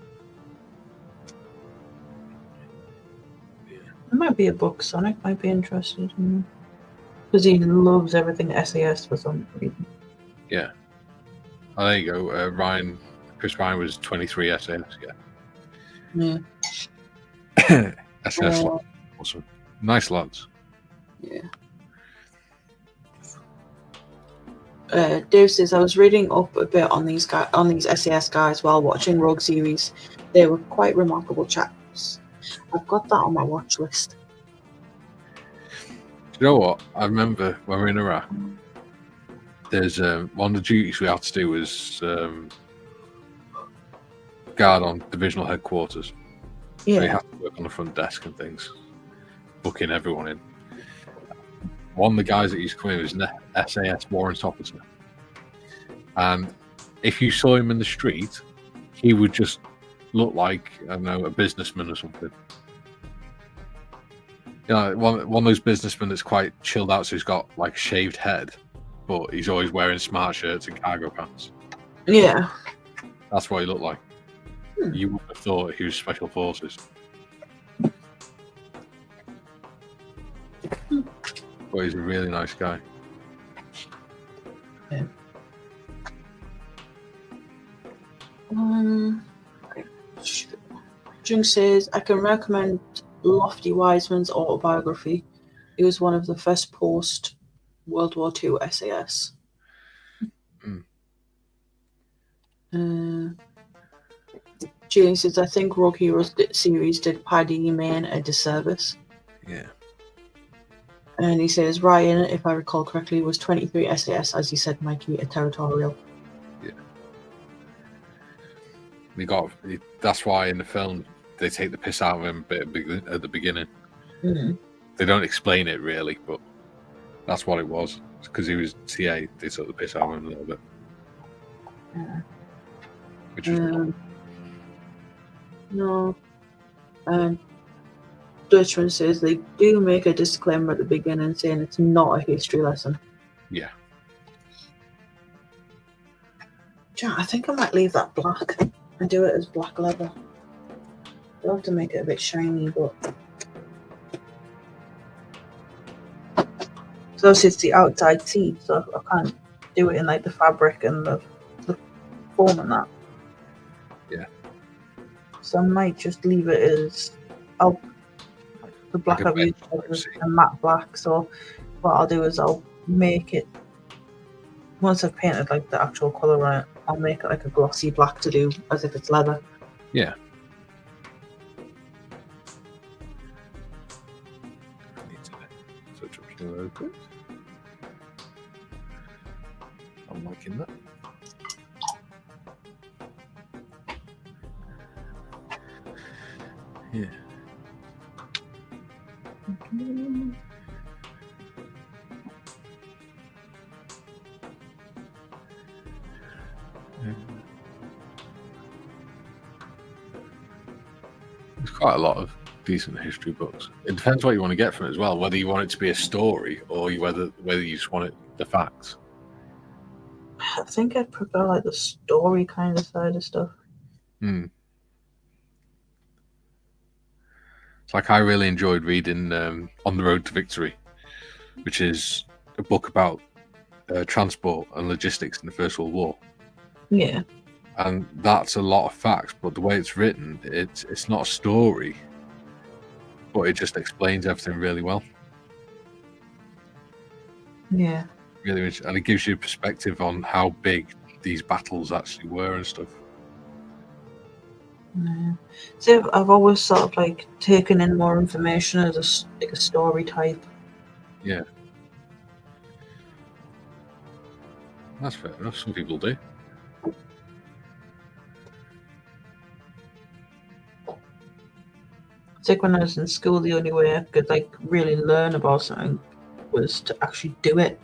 might be a book Sonic might be interested in, because he loves everything SAS for some reason. Yeah. Oh, there you go. Chris Ryan was 23 SAS. Yeah. SAS lads. Awesome. Nice lads. Yeah. Dave says, I was reading up a bit on these SAS guys while watching Rogue series. They were quite remarkable chaps. I've got that on my watch list. Do you know what? I remember when we were in Iraq, there's one of the duties we had to do was guard on divisional headquarters. Yeah. So you have to work on the front desk and things, booking everyone in. One of the guys that used to come in was an SAS warrant officer. And if you saw him in the street, he would just look like, I don't know, a businessman or something. You know, one of those businessmen that's quite chilled out, so he's got like a shaved head, but he's always wearing smart shirts and cargo pants. Yeah. That's what he looked like. You would have thought he was Special Forces. But he's a really nice guy. Yeah. Jung says, I can recommend Lofty Wiseman's autobiography. He was one of the first post-World War II SAS. Julian says, I think Rogue Heroes series did Paddy Main a disservice. Yeah. And he says Ryan, if I recall correctly, was 23 SAS, as you said, Mikey, a territorial. Yeah. That's why in the film they take the piss out of him at the beginning. Mm. They don't explain it really, but that's what it was. Because he was TA, they took the piss out of him a little bit. Yeah. Which is no. Dutchman says they do make a disclaimer at the beginning saying it's not a history lesson. yeah. I think I might leave that black and do it as black leather. I'll have to make it a bit shiny, but so obviously it's the outside teeth, so I can't do it in like the fabric and the form and that. Yeah. So I might just leave it as the black Like a I've used bench, is a matte black. So what I'll do is I'll make it, once I've painted like the actual colour on it, I'll make it like a glossy black to do as if it's leather. Yeah. Switch up to the bit. I'm liking that. Yeah. There's quite a lot of decent history books. It depends what you want to get from it as well. Whether you want it to be a story or whether you just want the facts. I think I'd prefer like the story kind of side of stuff. It's like I really enjoyed reading On the Road to Victory, which is a book about transport and logistics in the First World War. Yeah. And that's a lot of facts, but the way it's written, it's not a story, but it just explains everything really well. Yeah. Really, and it gives you a perspective on how big these battles actually were and stuff. Yeah. So I've always sort of like taken in more information as a story type. Yeah. That's fair enough. Some people do. It's like when I was in school, the only way I could like really learn about something was to actually do it.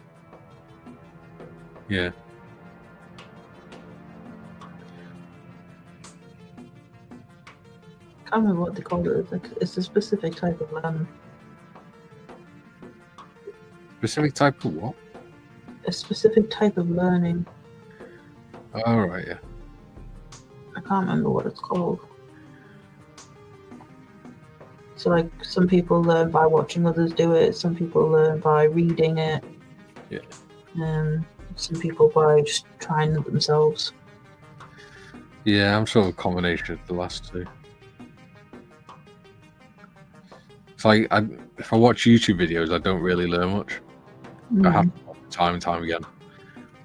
Yeah. I can't remember what they called it. It's a specific type of learning. Specific type of what? A specific type of learning. Oh, right, yeah. I can't remember what it's called. So like some people learn by watching others do it, some people learn by reading it. Yeah. Some people by just trying it themselves. Yeah, I'm sort of a combination of the last two. It's like if I watch YouTube videos, I don't really learn much. I have time and time again.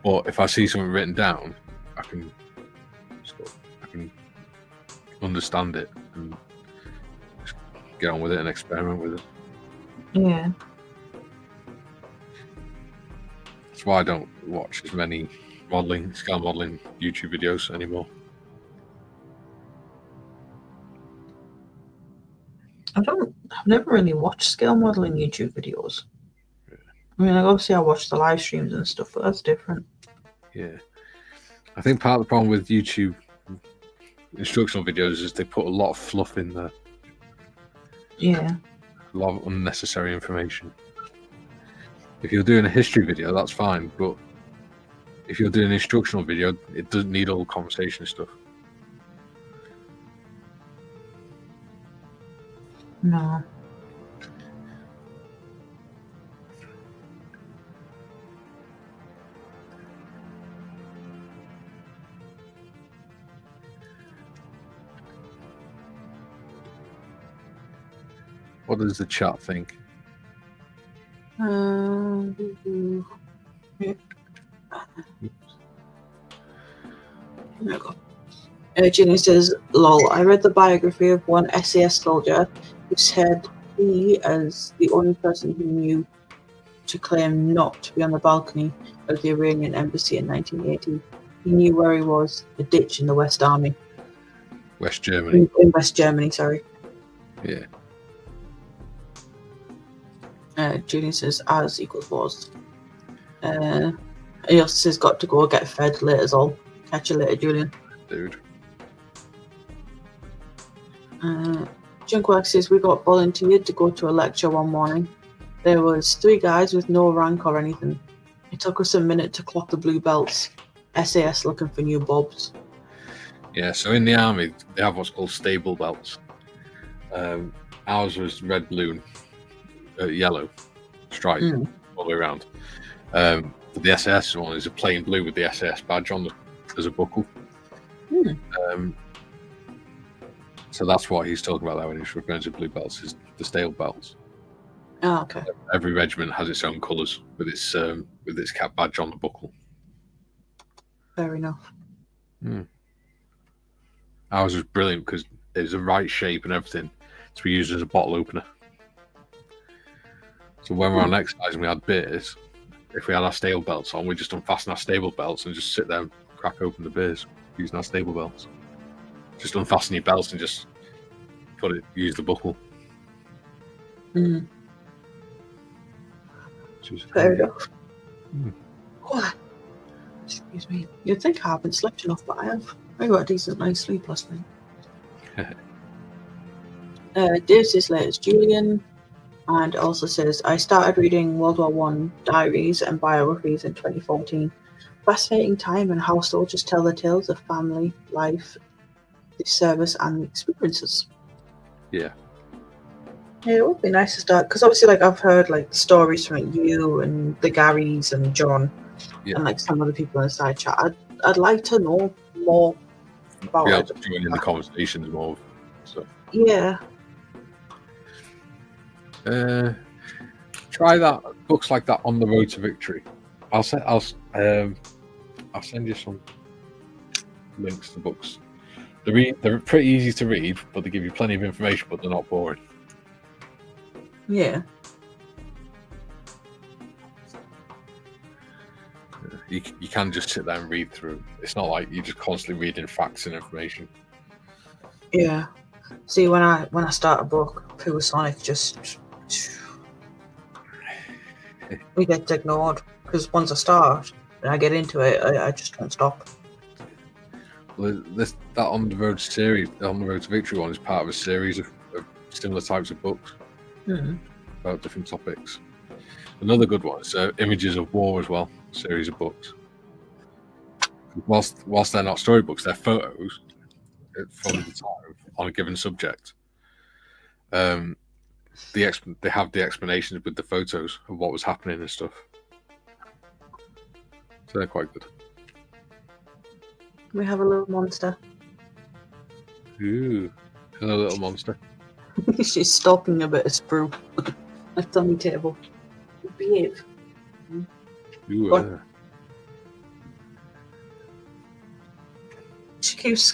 But if I see something written down, I can understand it and just get on with it and experiment with it. Yeah. That's why I don't watch as many scale modeling YouTube videos anymore. I've never really watched scale modeling YouTube videos. I mean, like, obviously I watch the live streams and stuff, but that's different. Yeah. I think part of the problem with YouTube instructional videos is they put a lot of fluff in there. Yeah. A lot of unnecessary information. If you're doing a history video, that's fine, but if you're doing an instructional video, it doesn't need all the conversation stuff. No. What does the chat think? Ginny says, lol, I read the biography of one SAS soldier who said he, as the only person who knew to claim not to be on the balcony of the Iranian embassy in 1980. He knew where he was, a ditch in the West Army. West Germany. In West Germany, sorry. Yeah. Julian says, as equals was. He also says, got to go get fed later's all. Catch you later, Julian. Dude. Junkwork says, we got volunteered to go to a lecture one morning. There was 3 guys with no rank or anything. It took us a minute to clock the blue belts. SAS looking for new bobs. Yeah, so in the army, they have what's called stable belts. Ours was red, blue, and yellow stripe all the way around. But the SAS one is a plain blue with the SAS badge on as a buckle. So that's what he's talking about there when he's referring to blue belts, is the stable belts. Oh, okay. Every regiment has its own colours with its cap badge on the buckle. Fair enough. Ours was brilliant because it was the right shape and everything to be used as a bottle opener. So when we're on exercise and we had beers, if we had our stable belts on, we just unfasten our stable belts and just sit there and crack open the beers using our stable belts. Just unfasten your belts and just use the buckle. Fair enough. Oh, excuse me. You'd think I haven't slept enough, but I have. I got a decent night's sleep last night. Dave says latest Julian, and also says, I started reading World War I diaries and biographies in 2014. Fascinating time and how soldiers tell their tales of family, life, the service, and experiences. Yeah. Yeah, it would be nice to start, because obviously, like, I've heard like stories from you and the Garys and John, and like some other people in the side chat. I'd like to know more about it. To join in the conversations more. So. Yeah. Try that. Books like that, On the Road to Victory. I'll send you some links to books. They're pretty easy to read, but they give you plenty of information, but they're not boring. Yeah. You can just sit there and read through. It's not like you're just constantly reading facts and information. Yeah. See, when I start a book, Pooh Sonic just it gets ignored, because once I start and I get into it, I just don't stop. Well, that On the Road series, the On the Road to Victory one, is part of a series of similar types of books about different topics. Another good one is Images of War as well, series of books. Whilst they're not storybooks, they're photos from the time on a given subject. They have the explanations with the photos of what was happening and stuff. So they're quite good. We have a little monster. Ooh, hello, little monster. She's stalking a bit of sprue. That's on the table. Behave. Ooh, She keeps.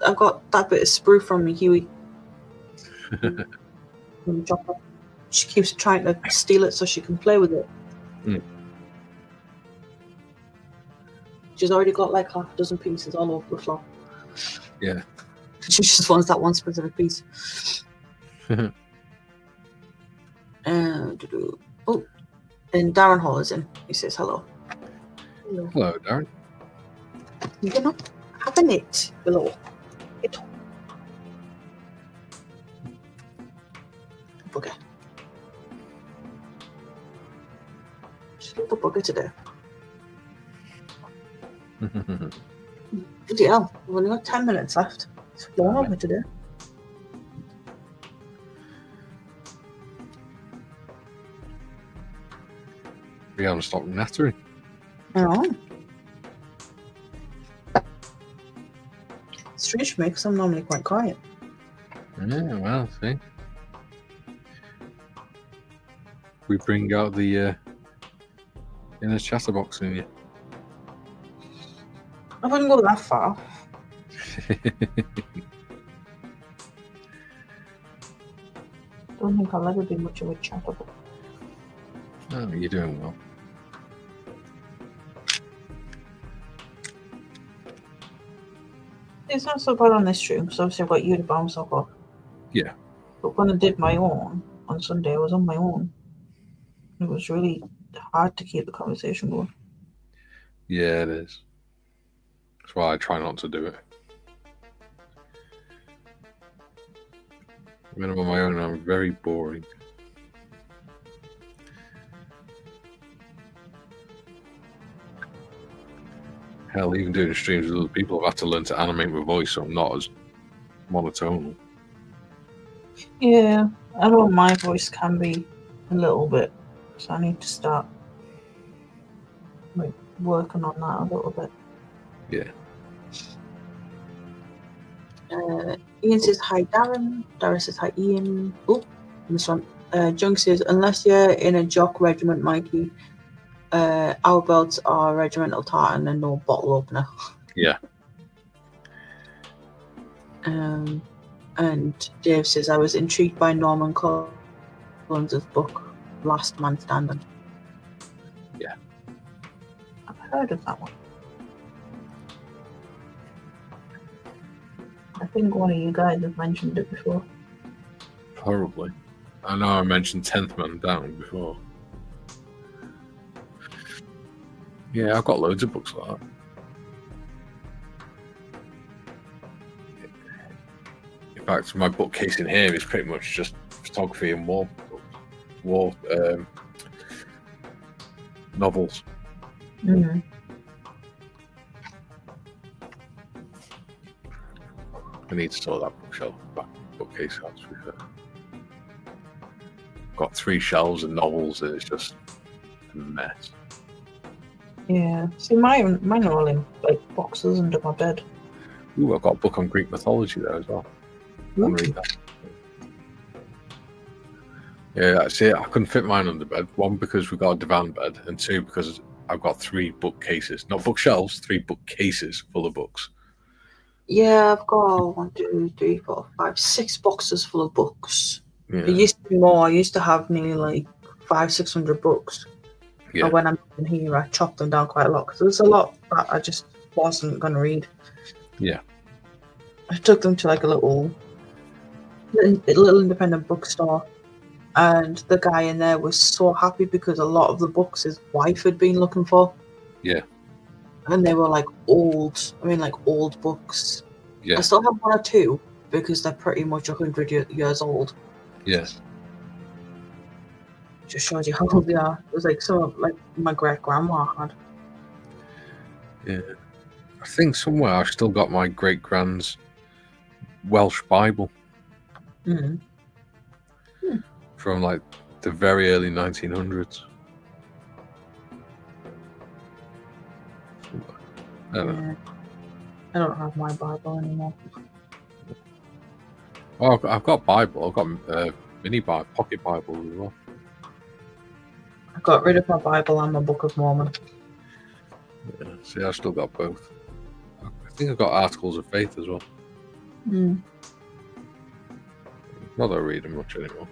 I've got that bit of sprue from Huey. She keeps trying to steal it so she can play with it. She's already got like half a dozen pieces all over the floor. Yeah. She just wants that one specific piece. Oh, and Darren Hall is in. He says hello. Hello, Darren. You're not having it below. It. Bugger. Just leave the bugger today. Bloody hell, we've only got 10 minutes left. It's blown over today. We haven't stopped nattering. Oh. It's strange for me because I'm normally quite quiet. Yeah, well, see. We bring out the inner chatterbox in you. I wouldn't go that far. Don't think I'll ever be much of a chatterbox. Oh, you're doing well. It's not so bad on this stream, because obviously I've got you to bounce off of. Yeah. But when I did my own on Sunday, I was on my own. It was really hard to keep the conversation going. Yeah, it is. That's why I try not to do it. When I'm on my own, I'm very boring. Hell, even doing streams with other people, I've had to learn to animate my voice so I'm not as monotone. Yeah, I know my voice can be a little bit, so I need to start working on that a little bit. Yeah. Ian says hi, Darren. Darren says hi, Ian. Oh, this one. Jung says, unless you're in a jock regiment, Mikey, our belts are regimental tartan and no bottle opener. Yeah. And Dave says, I was intrigued by Norman Collins' book, Last Man Standing. Yeah. I've heard of that one. I think one of you guys has mentioned it before. Probably. I know I mentioned 10th Man Down before. Yeah, I've got loads of books like that. In fact, my bookcase in here is pretty much just photography and war novels. Mm-hmm. I need to sort that bookcase out, to be fair. Got 3 shelves of novels and it's just a mess. Yeah. See, mine are all in boxes under my bed. Ooh, I've got a book on Greek mythology there as well. I want to read that. Yeah, that's it. I couldn't fit mine under bed. 1, because we got a divan bed, and 2, because I've got 3 bookcases. Not bookshelves, 3 bookcases full of books. Yeah, I've got 1, 2, 3, 4, 5, 6 boxes full of books. Yeah. It used to be more. I used to have nearly 500-600 books. Yeah. And when I'm in here, I chopped them down quite a lot because there was a lot that I just wasn't going to read. Yeah. I took them to a little independent bookstore, and the guy in there was so happy because a lot of the books his wife had been looking for. Yeah. And they were old books. Yeah. I still have 1 or 2 because they're pretty much 100 years old. Yeah. Just shows you how old they are. It was some of my great grandma had. Yeah. I think somewhere I've still got my great grand's Welsh Bible. Mm. From the very early 1900s. I don't know. I don't have my Bible anymore. Oh, I've got Bible. I've got mini Bible, pocket Bible as well. I got rid of my Bible and my Book of Mormon. Yeah, see, I've still got both. I think I've got Articles of Faith as well. Mm. Not that I read them much anymore.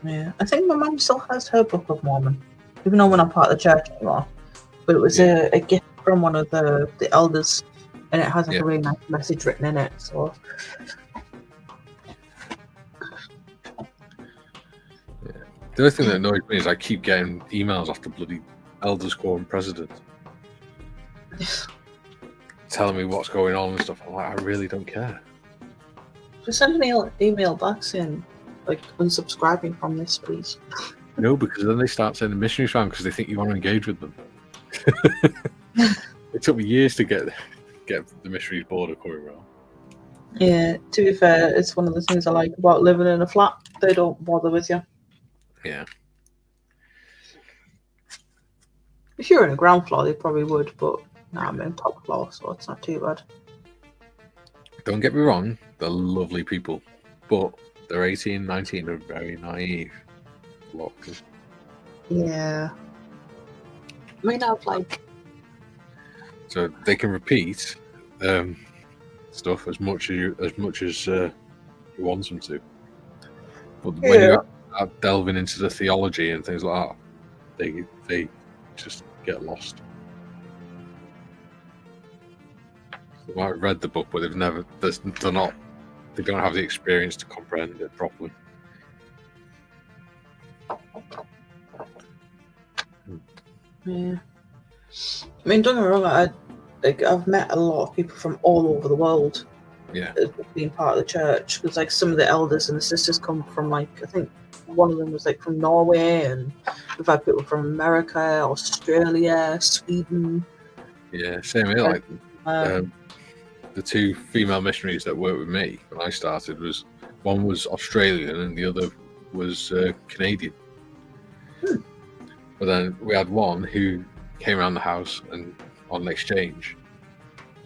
Yeah, I think my mum still has her Book of Mormon, even though we're not part of the church anymore. But it was a gift from one of the elders, and it has a really nice message written in it. So. The other thing that annoys me is I keep getting emails off the bloody Elders Quorum president telling me what's going on and stuff. I'm like, I really don't care. Just send an email back saying, unsubscribing from this, please. No, because then they start sending missionaries around because they think you want to engage with them. It took me years to get the missionaries border coming around. Yeah, to be fair, it's one of the things I like about living in a flat. They don't bother with you. Yeah. If you're in a ground floor, they probably would, but I'm in top floor, so it's not too bad. Don't get me wrong, they're lovely people, but they're 18, 19, and very naive. A lot of them. Yeah. I mean, so they can repeat stuff as much as you want them to, but when you're delving into the theology and things like that, they just get lost. They might have read the book, but they don't have the experience to comprehend it properly. Yeah. I mean, don't get me wrong, I've met a lot of people from all over the world. Yeah. As being part of the church, because like some of the elders and the sisters come from, like, I think one of them was like from Norway, and we've had people from America, Australia, Sweden. Yeah, same here. Like the two female missionaries that worked with me when I started one was Australian and the other was Canadian. But then we had one who came around the house and on an exchange.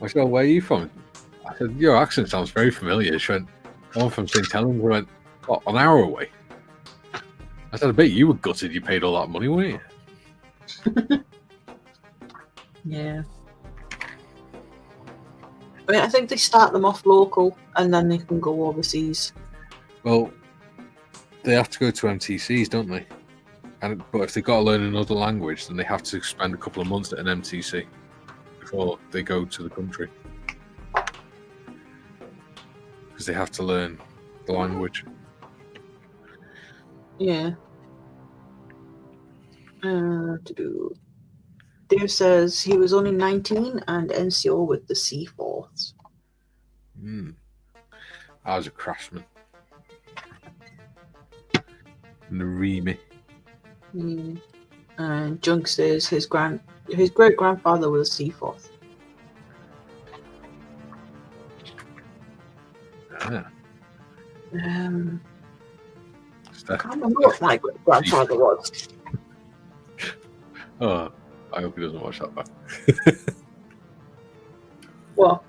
I said, "Oh, where are you from?" I said, "Your accent sounds very familiar." She went, "I'm from St. Helens." We went, "What, an hour away?" I said, "I bet you were gutted you paid all that money, weren't you?" Yeah. I mean, I think they start them off local and then they can go overseas. Well, they have to go to MTCs, don't they? But if they've got to learn another language, then they have to spend a couple of months at an MTC before they go to the country. Because they have to learn the language. Yeah. Dave says he was only 19 and NCO with the Seaforths. I was a craftsman. Narimi. And Junk says his great grandfather was a Seaforth. Ah. I can't remember what my great grandfather was. Oh, I hope he doesn't watch that back. What?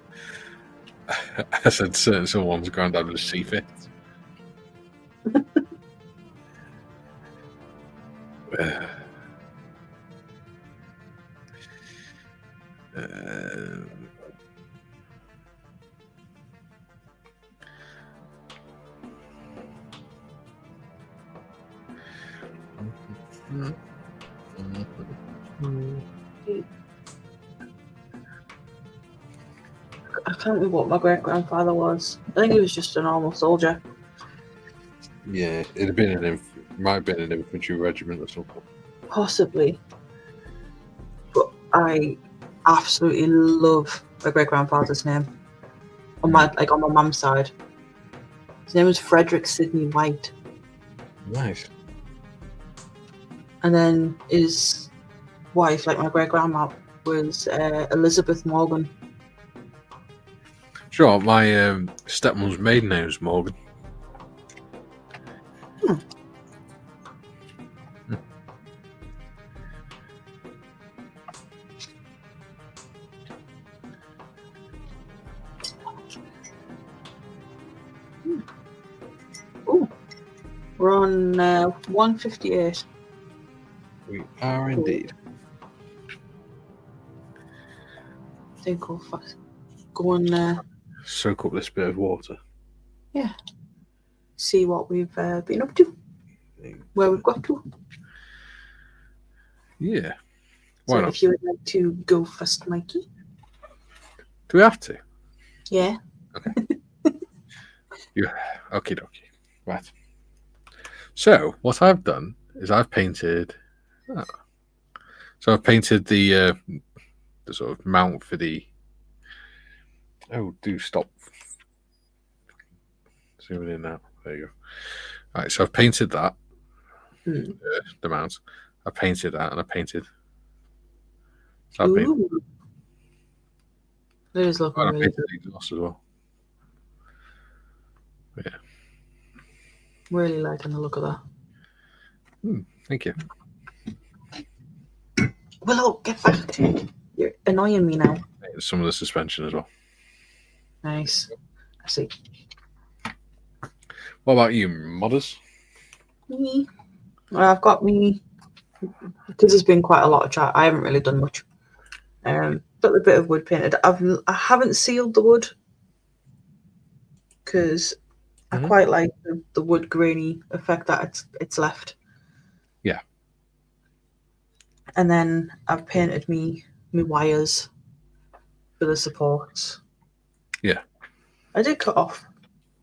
I said someone's granddad was Seafit. I can't remember what my great grandfather was. I think he was just a normal soldier. Yeah, it'd have been might have been an infantry regiment or something. Possibly. But I absolutely love my great grandfather's name. On my mum's side. His name was Frederick Sidney White. Nice. And then his wife, like my great grandma, was Elizabeth Morgan. Sure, my stepmom's maiden name is Morgan. Ooh. We're on 158. We are indeed. I think we'll go and soak up this bit of water. Yeah. See what we've been up to. Where we've got to. Yeah. Why not? If you would like to go first, Mikey. Do we have to? Yeah. Okay. Yeah. Okie dokie. Right. So what I've done is I've painted. So I've painted the sort of mount for the. Oh, do stop. Zooming in now. There you go. Right. So I've painted that. The mount. I painted that, and I painted. So Ooh. It is looking I really painted good. the exhaust as well. Yeah. Really liking the look of that. Thank you. Willow, get back to it. You're annoying me now. Some of the suspension as well. Nice. I see. What about you, modders? Me. Well, I've got me. Because there's been quite a lot of chat. I haven't really done much. Got a bit of wood painted. I haven't sealed the wood because I quite like the wood grainy effect that it's left. Yeah. And then I've painted me wires for the supports. Yeah. I did cut off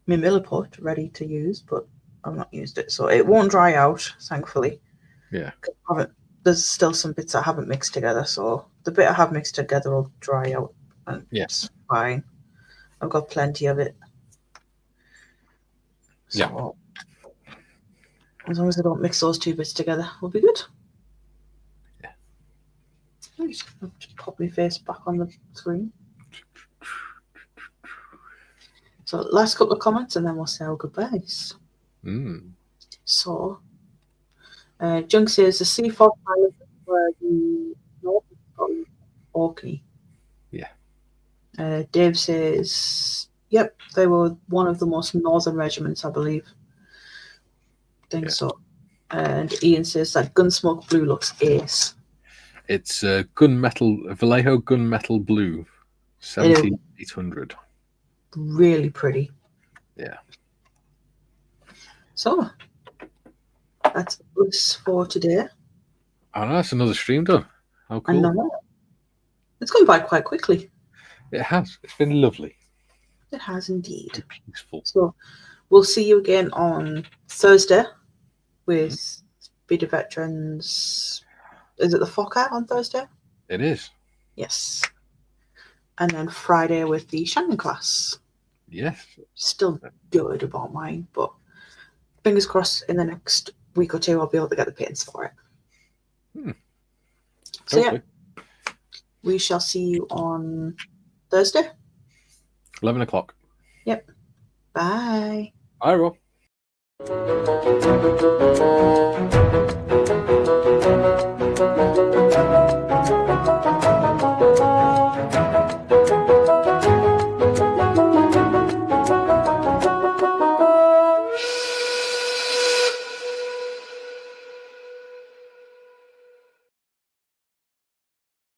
my milliput ready to use, but I've not used it, so it won't dry out, thankfully. Yeah. There's still some bits I haven't mixed together, so the bit I have mixed together will dry out, and Yes. it's fine. I've got plenty of it. So, as long as I don't mix those two bits together, we'll be good. Yeah. I'll just pop my face back on the screen. So, last couple of comments, and then we'll say our goodbyes. So, Junk says the C4 pilots were the North Scotland Orkney. Yeah. Dave says, yep, they were one of the most northern regiments, I believe. Think so. And Ian says that Gunsmoke Blue looks ace. It's Vallejo gunmetal blue, 17800. Really pretty. Yeah. So that's us for today. Oh, no, that's another stream done. How cool. I know. It's gone by quite quickly. It has. It's been lovely. It has indeed. Peaceful. So we'll see you again on Thursday with Beta Veterans. Is it the Fokker on Thursday? It is. Yes. And then Friday with the Shannon class. Yes. Still good about mine, but fingers crossed in the next week or two I'll be able to get the paints for it. So yeah, we shall see you on Thursday. 11 o'clock. Yep. Bye. Bye, Rob.